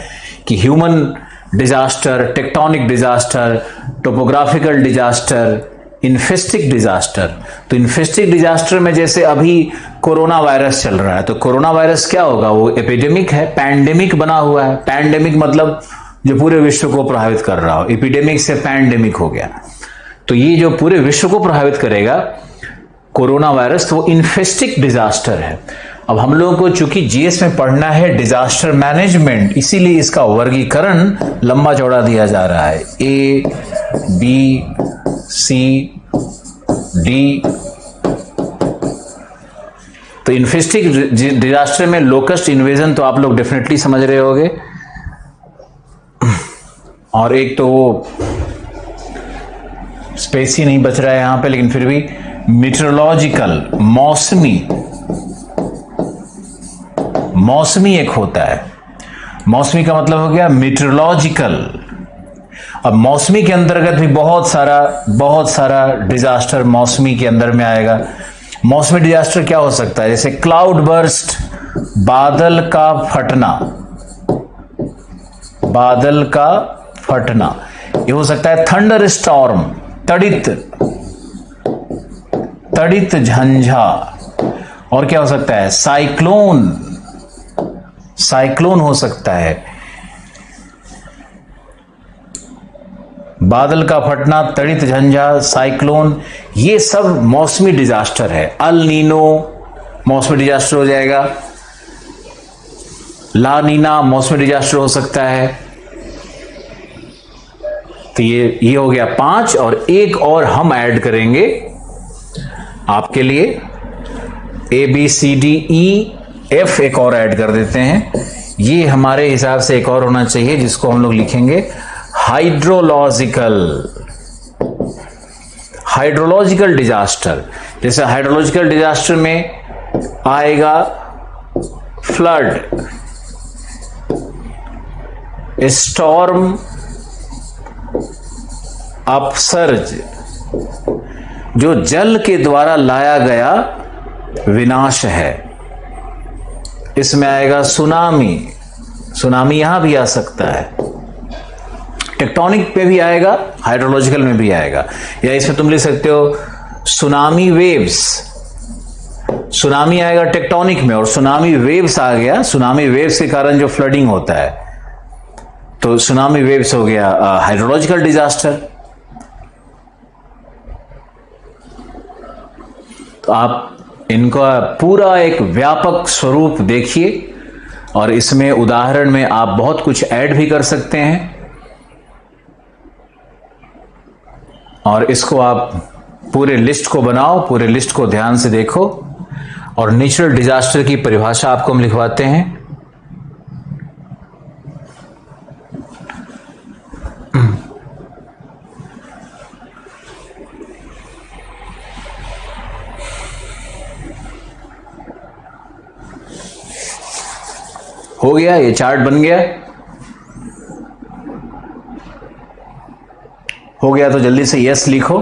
कि human disaster, tectonic disaster, topographical disaster, इन्फेस्टिक डिजास्टर। तो इन्फेस्टिक डिजास्टर में जैसे अभी कोरोना वायरस चल रहा है, तो कोरोना वायरस क्या होगा? वो एपिडेमिक है, पैंडेमिक बना हुआ है। पैंडेमिक मतलब जो पूरे विश्व को प्रभावित कर रहा हो, एपिडेमिक से पैंडेमिक हो गया। तो ये जो पूरे विश्व को प्रभावित करेगा कोरोना वायरस, तो वो इन्फेस्टिक डिजास्टर है। अब हम लोगों को चूंकि जीएस में पढ़ना है डिजास्टर मैनेजमेंट, इसीलिए इसका वर्गीकरण लंबा चौड़ा दिया जा रहा है, ए बी सी डी। तो इन्फेस्टिक डिजास्टर में लोकस्ट इन्वेजन तो आप लोग डेफिनेटली समझ रहे होंगे, और एक तो वो स्पेस ही नहीं बच रहा है यहां पे, लेकिन फिर भी मीटरोलॉजिकल, मौसमी एक होता है। मौसमी का मतलब हो गया मीटरोलॉजिकल। अब मौसमी के अंतर्गत भी बहुत सारा डिजास्टर मौसमी के अंदर में आएगा। मौसमी डिजास्टर क्या हो सकता है? जैसे क्लाउड बर्स्ट, बादल का फटना, बादल का फटना, ये हो सकता है थंडर स्टॉर्म, तड़ित, तड़ित झंझा। और क्या हो सकता है? साइक्लोन, साइक्लोन हो सकता है। बादल का फटना, तड़ित झंझा, साइक्लोन, ये सब मौसमी डिजास्टर है। अल नीनो मौसमी डिजास्टर हो जाएगा, ला नीना मौसमी डिजास्टर हो सकता है। तो ये हो गया 5, और एक और हम ऐड करेंगे आपके लिए, ABCDEF एक और ऐड कर देते हैं। ये हमारे हिसाब से एक और होना चाहिए, जिसको हम लोग लिखेंगे हाइड्रोलॉजिकल, हाइड्रोलॉजिकल डिजास्टर। जैसे हाइड्रोलॉजिकल डिजास्टर में आएगा फ्लड, स्टॉर्म, अपसर्ज, जो जल के द्वारा लाया गया विनाश है। इसमें आएगा सुनामी, सुनामी यहां भी आ सकता है, टेक्टोनिक पे भी आएगा, हाइड्रोलॉजिकल में भी आएगा। या इसमें तुम लिख सकते हो सुनामी वेव्स, सुनामी आएगा टेक्टोनिक में, और सुनामी वेव्स आ गया, सुनामी वेव्स के कारण जो फ्लडिंग होता है, तो सुनामी वेव्स हो गया हाइड्रोलॉजिकल डिजास्टर। तो आप इनका पूरा एक व्यापक स्वरूप देखिए, और इसमें उदाहरण में आप बहुत कुछ ऐड भी कर सकते हैं, और इसको आप पूरे लिस्ट को बनाओ, पूरे लिस्ट को ध्यान से देखो। और नेचुरल डिजास्टर की परिभाषा आपको हम लिखवाते हैं। हो गया, ये चार्ट बन गया। हो गया तो जल्दी से यस लिखो,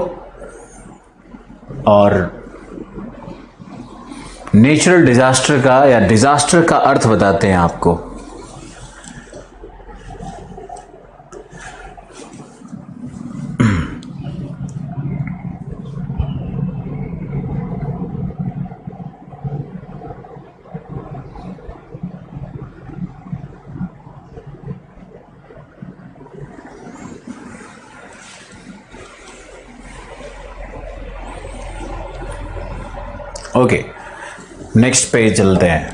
और नेचुरल डिजास्टर का या डिजास्टर का अर्थ बताते हैं आपको। ओके, नेक्स्ट पेज चलते हैं।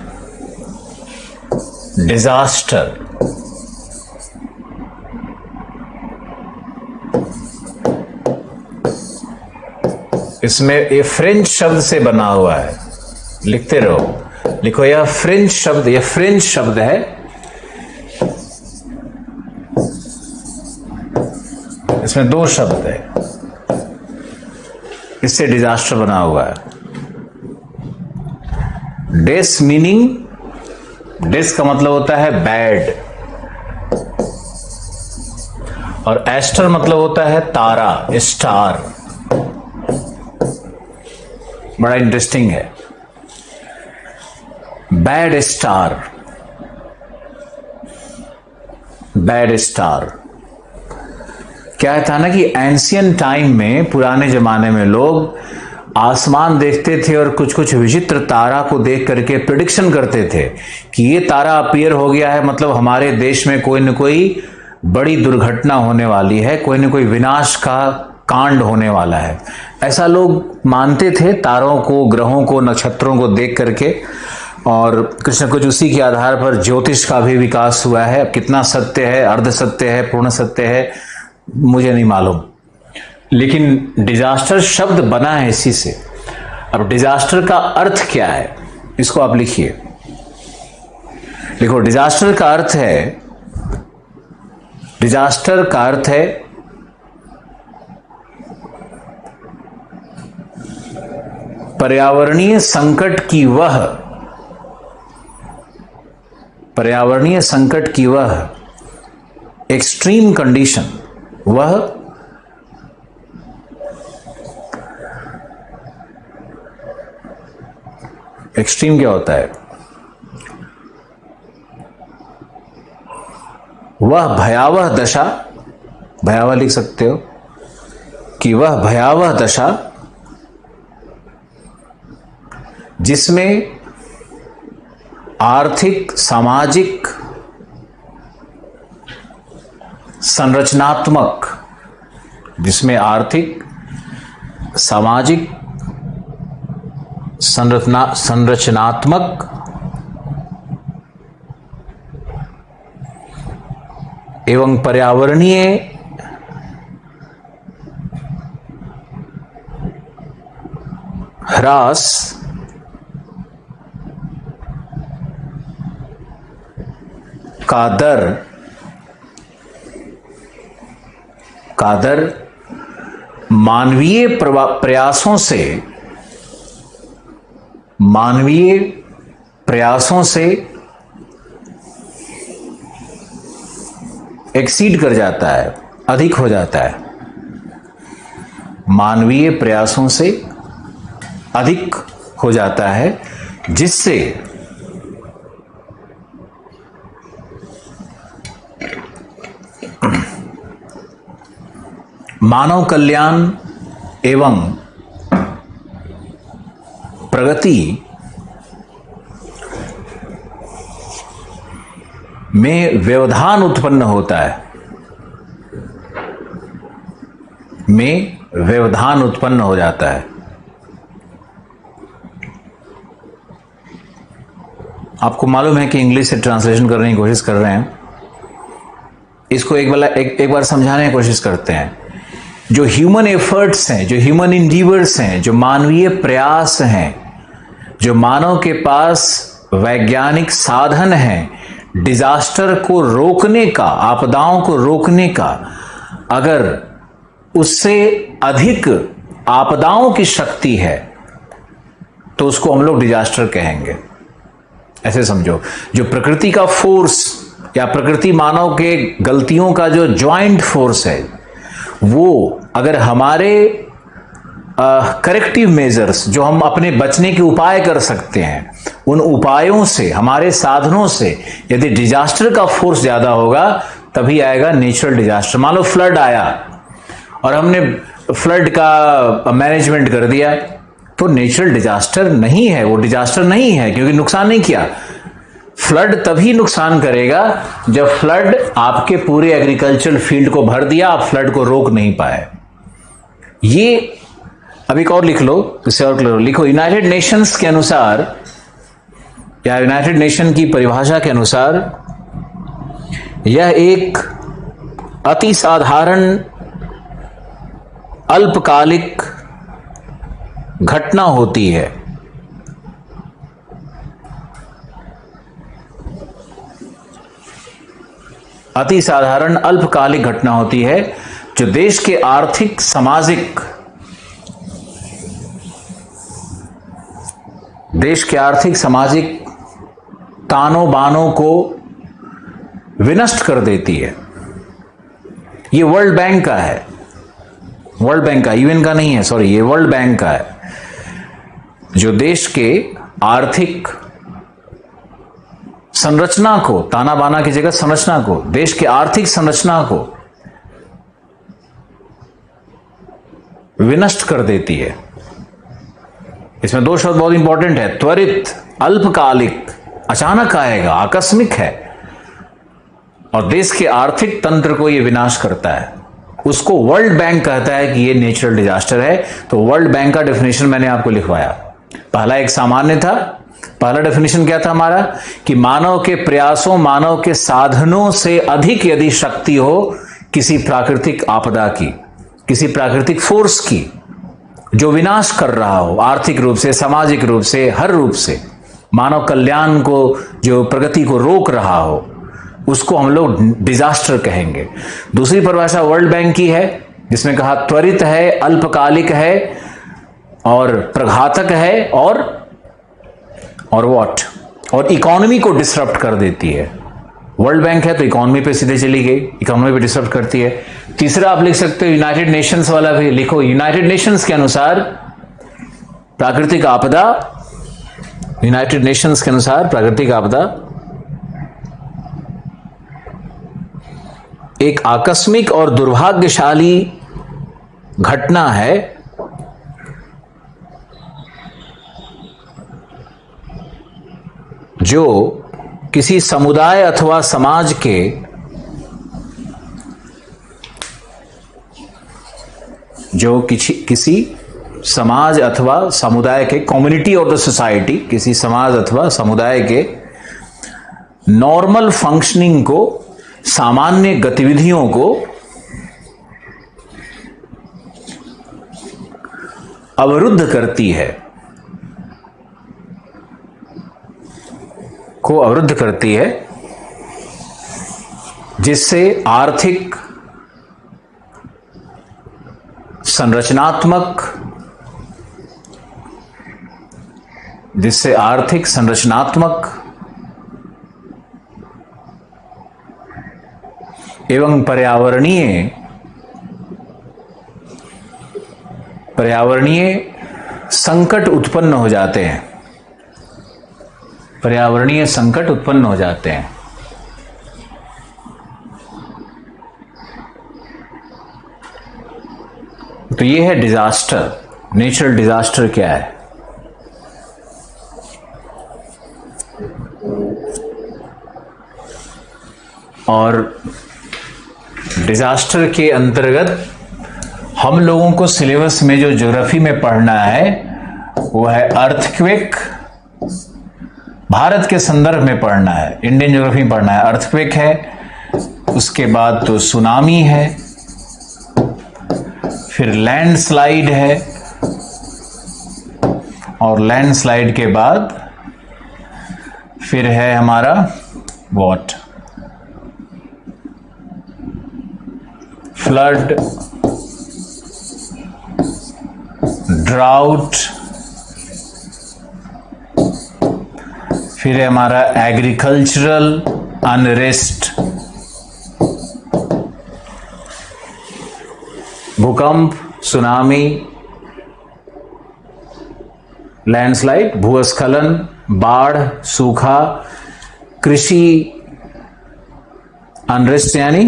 डिजास्टर, इसमें ये फ्रेंच शब्द से बना हुआ है, लिखते रहो, लिखो यह फ्रेंच शब्द, यह फ्रेंच शब्द है। इसमें 2 शब्द है, इससे डिजास्टर बना हुआ है। डेस मीनिंग, डेस का मतलब होता है बैड, और एस्टर मतलब होता है तारा, स्टार। बड़ा इंटरेस्टिंग है, बैड स्टार, बैड स्टार। क्या था ना कि एंशियंट टाइम में, पुराने जमाने में लोग आसमान देखते थे और कुछ कुछ विचित्र तारा को देख करके प्रेडिक्शन करते थे कि ये तारा अपीयर हो गया है, मतलब हमारे देश में कोई न कोई बड़ी दुर्घटना होने वाली है, कोई न कोई विनाश का कांड होने वाला है। ऐसा लोग मानते थे, तारों को, ग्रहों को, नक्षत्रों को देख करके, और कुछ न कुछ उसी के आधार पर ज्योतिष का भी विकास हुआ है। कितना सत्य है, अर्ध सत्य है, पूर्ण सत्य है, मुझे नहीं मालूम, लेकिन डिजास्टर शब्द बना है इसी से। अब डिजास्टर का अर्थ क्या है, इसको आप लिखिए, लिखो। डिजास्टर का अर्थ है, डिजास्टर का अर्थ है पर्यावरणीय संकट की वह, पर्यावरणीय संकट की वह एक्सट्रीम कंडीशन, वह एक्सट्रीम क्या होता है? वह भयावह दशा, भयावह लिख सकते हो कि वह भयावह दशा जिसमें आर्थिक, सामाजिक, संरचनात्मक, जिसमें आर्थिक, सामाजिक, संरचनात्मक एवं पर्यावरणीय ह्रास का दर मानवीय प्रयासों से एक्सीड कर जाता है, अधिक हो जाता है। मानवीय प्रयासों से अधिक हो जाता है, जिससे मानव कल्याण एवं प्रगति में व्यवधान उत्पन्न होता है, में व्यवधान उत्पन्न हो जाता है। आपको मालूम है कि इंग्लिश से ट्रांसलेशन करने की कोशिश कर रहे हैं, इसको एक बार समझाने की कोशिश करते हैं। जो ह्यूमन एफर्ट्स हैं, जो ह्यूमन इंडीवर्स हैं, जो मानवीय प्रयास हैं, जो मानव के पास वैज्ञानिक साधन हैं डिजास्टर को रोकने का, आपदाओं को रोकने का, अगर उससे अधिक आपदाओं की शक्ति है तो उसको हम लोग डिजास्टर कहेंगे। ऐसे समझो, जो प्रकृति का फोर्स या प्रकृति मानव के गलतियों का जो ज्वाइंट फोर्स है, वो अगर हमारे करेक्टिव मेजर्स, जो हम अपने बचने के उपाय कर सकते हैं, उन उपायों से, हमारे साधनों से यदि डिजास्टर का फोर्स ज्यादा होगा तभी आएगा नेचुरल डिजास्टर। मान लो फ्लड आया और हमने फ्लड का मैनेजमेंट कर दिया, तो नेचुरल डिजास्टर नहीं है, वो डिजास्टर नहीं है, क्योंकि नुकसान नहीं किया। फ्लड तभी नुकसान करेगा जब फ्लड आपके पूरे एग्रीकल्चरल फील्ड को भर दिया, आप फ्लड को रोक नहीं पाए। ये अब एक और लिख लो, इससे और क्लियर लिखो। यूनाइटेड नेशंस के अनुसार या यूनाइटेड नेशन की परिभाषा के अनुसार यह एक अति साधारण अल्पकालिक घटना होती है। अति साधारण अल्पकालिक घटना होती है जो देश के आर्थिक, सामाजिक, तानों बानों को विनष्ट कर देती है। ये वर्ल्ड बैंक का है, वर्ल्ड बैंक का, यूएन का नहीं है, सॉरी, ये वर्ल्ड बैंक का है। जो देश के आर्थिक संरचना को, ताना बाना की जगह संरचना को, देश के आर्थिक संरचना को विनष्ट कर देती है। इसमें दो शब्द बहुत इंपॉर्टेंट है, त्वरित, अल्पकालिक, अचानक आएगा, आकस्मिक है, और देश के आर्थिक तंत्र को यह विनाश करता है। उसको वर्ल्ड बैंक कहता है कि यह नेचुरल डिजास्टर है। तो वर्ल्ड बैंक का डेफिनेशन मैंने आपको लिखवाया। पहला एक सामान्य था, पहला डेफिनेशन क्या था हमारा, कि मानव के प्रयासों, मानव के साधनों से अधिक यदि शक्ति हो किसी प्राकृतिक आपदा की, किसी प्राकृतिक फोर्स की जो विनाश कर रहा हो, आर्थिक रूप से, सामाजिक रूप से, हर रूप से मानव कल्याण को, जो प्रगति को रोक रहा हो, उसको हम लोग डिजास्टर कहेंगे। दूसरी परिभाषा वर्ल्ड बैंक की है, जिसमें कहा त्वरित है, अल्पकालिक है और प्रघातक है, और व्हाट, और इकोनॉमी को डिसरप्ट कर देती है। वर्ल्ड बैंक है तो इकोनॉमी पे सीधे चली गई, इकोनॉमी पे डिसरप्ट करती है। तीसरा आप लिख सकते हो यूनाइटेड नेशंस वाला भी लिखो। यूनाइटेड नेशंस के अनुसार प्राकृतिक आपदा, यूनाइटेड नेशंस के अनुसार प्राकृतिक आपदा एक आकस्मिक और दुर्भाग्यशाली घटना है जो किसी समुदाय अथवा समाज के किसी समाज अथवा समुदाय के, कम्युनिटी ऑफ द सोसाइटी, किसी समाज अथवा समुदाय के नॉर्मल फंक्शनिंग को, सामान्य गतिविधियों को अवरुद्ध करती है, जिससे आर्थिक, संरचनात्मक एवं पर्यावरणीय संकट उत्पन्न हो जाते हैं। तो ये है डिजास्टर। नेचुरल डिजास्टर क्या है? और डिजास्टर के अंतर्गत हम लोगों को सिलेबस में जो ज्योग्राफी में पढ़ना है वो है अर्थक्वेक। भारत के संदर्भ में पढ़ना है, इंडियन ज्योग्राफी में पढ़ना है। अर्थक्वेक है, उसके बाद तो सुनामी है, फिर लैंडस्लाइड है, और लैंडस्लाइड के बाद फिर है हमारा व्हाट, फ्लड, ड्राउट, फिर है हमारा एग्रीकल्चरल अनरेस्ट, भूकंप, सुनामी, लैंडस्लाइड, भूस्खलन, बाढ़, सूखा, कृषि अनरेस्ट यानी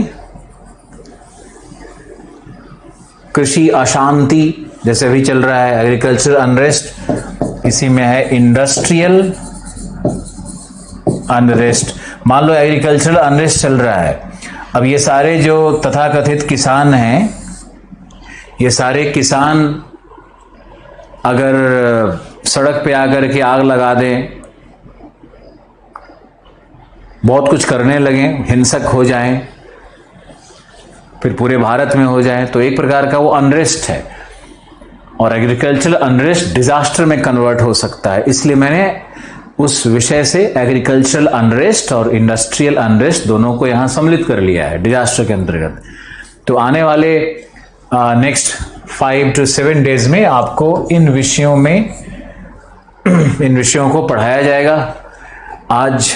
कृषि अशांति, जैसे अभी चल रहा है एग्रीकल्चर अनरेस्ट। इसी में है इंडस्ट्रियल अनरेस्ट। मान लो एग्रीकल्चरल अनरेस्ट चल रहा है, अब ये सारे जो तथाकथित किसान हैं, ये सारे किसान अगर सड़क पे आकर के आग लगा दें, बहुत कुछ करने लगें, हिंसक हो जाएं, फिर पूरे भारत में हो जाएं, तो एक प्रकार का वो अनरेस्ट है। और एग्रीकल्चरल अनरेस्ट डिजास्टर में कन्वर्ट हो सकता है। इसलिए मैंने उस विषय से एग्रीकल्चरल अनरेस्ट और इंडस्ट्रियल अनरेस्ट दोनों को यहां सम्मिलित कर लिया है डिजास्टर के अंतर्गत। तो आने वाले नेक्स्ट 5 to 7 डेज में आपको इन विषयों को पढ़ाया जाएगा। आज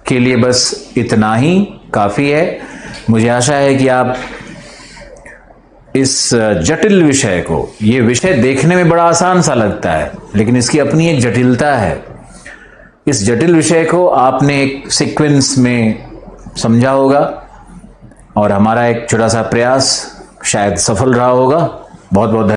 के लिए बस इतना ही काफी है। मुझे आशा है कि आप इस जटिल विषय को, ये विषय देखने में बड़ा आसान सा लगता है लेकिन इसकी अपनी एक जटिलता है, इस जटिल विषय को आपने एक सीक्वेंस में समझा होगा और हमारा एक छोटा सा प्रयास शायद सफल रहा होगा। बहुत बहुत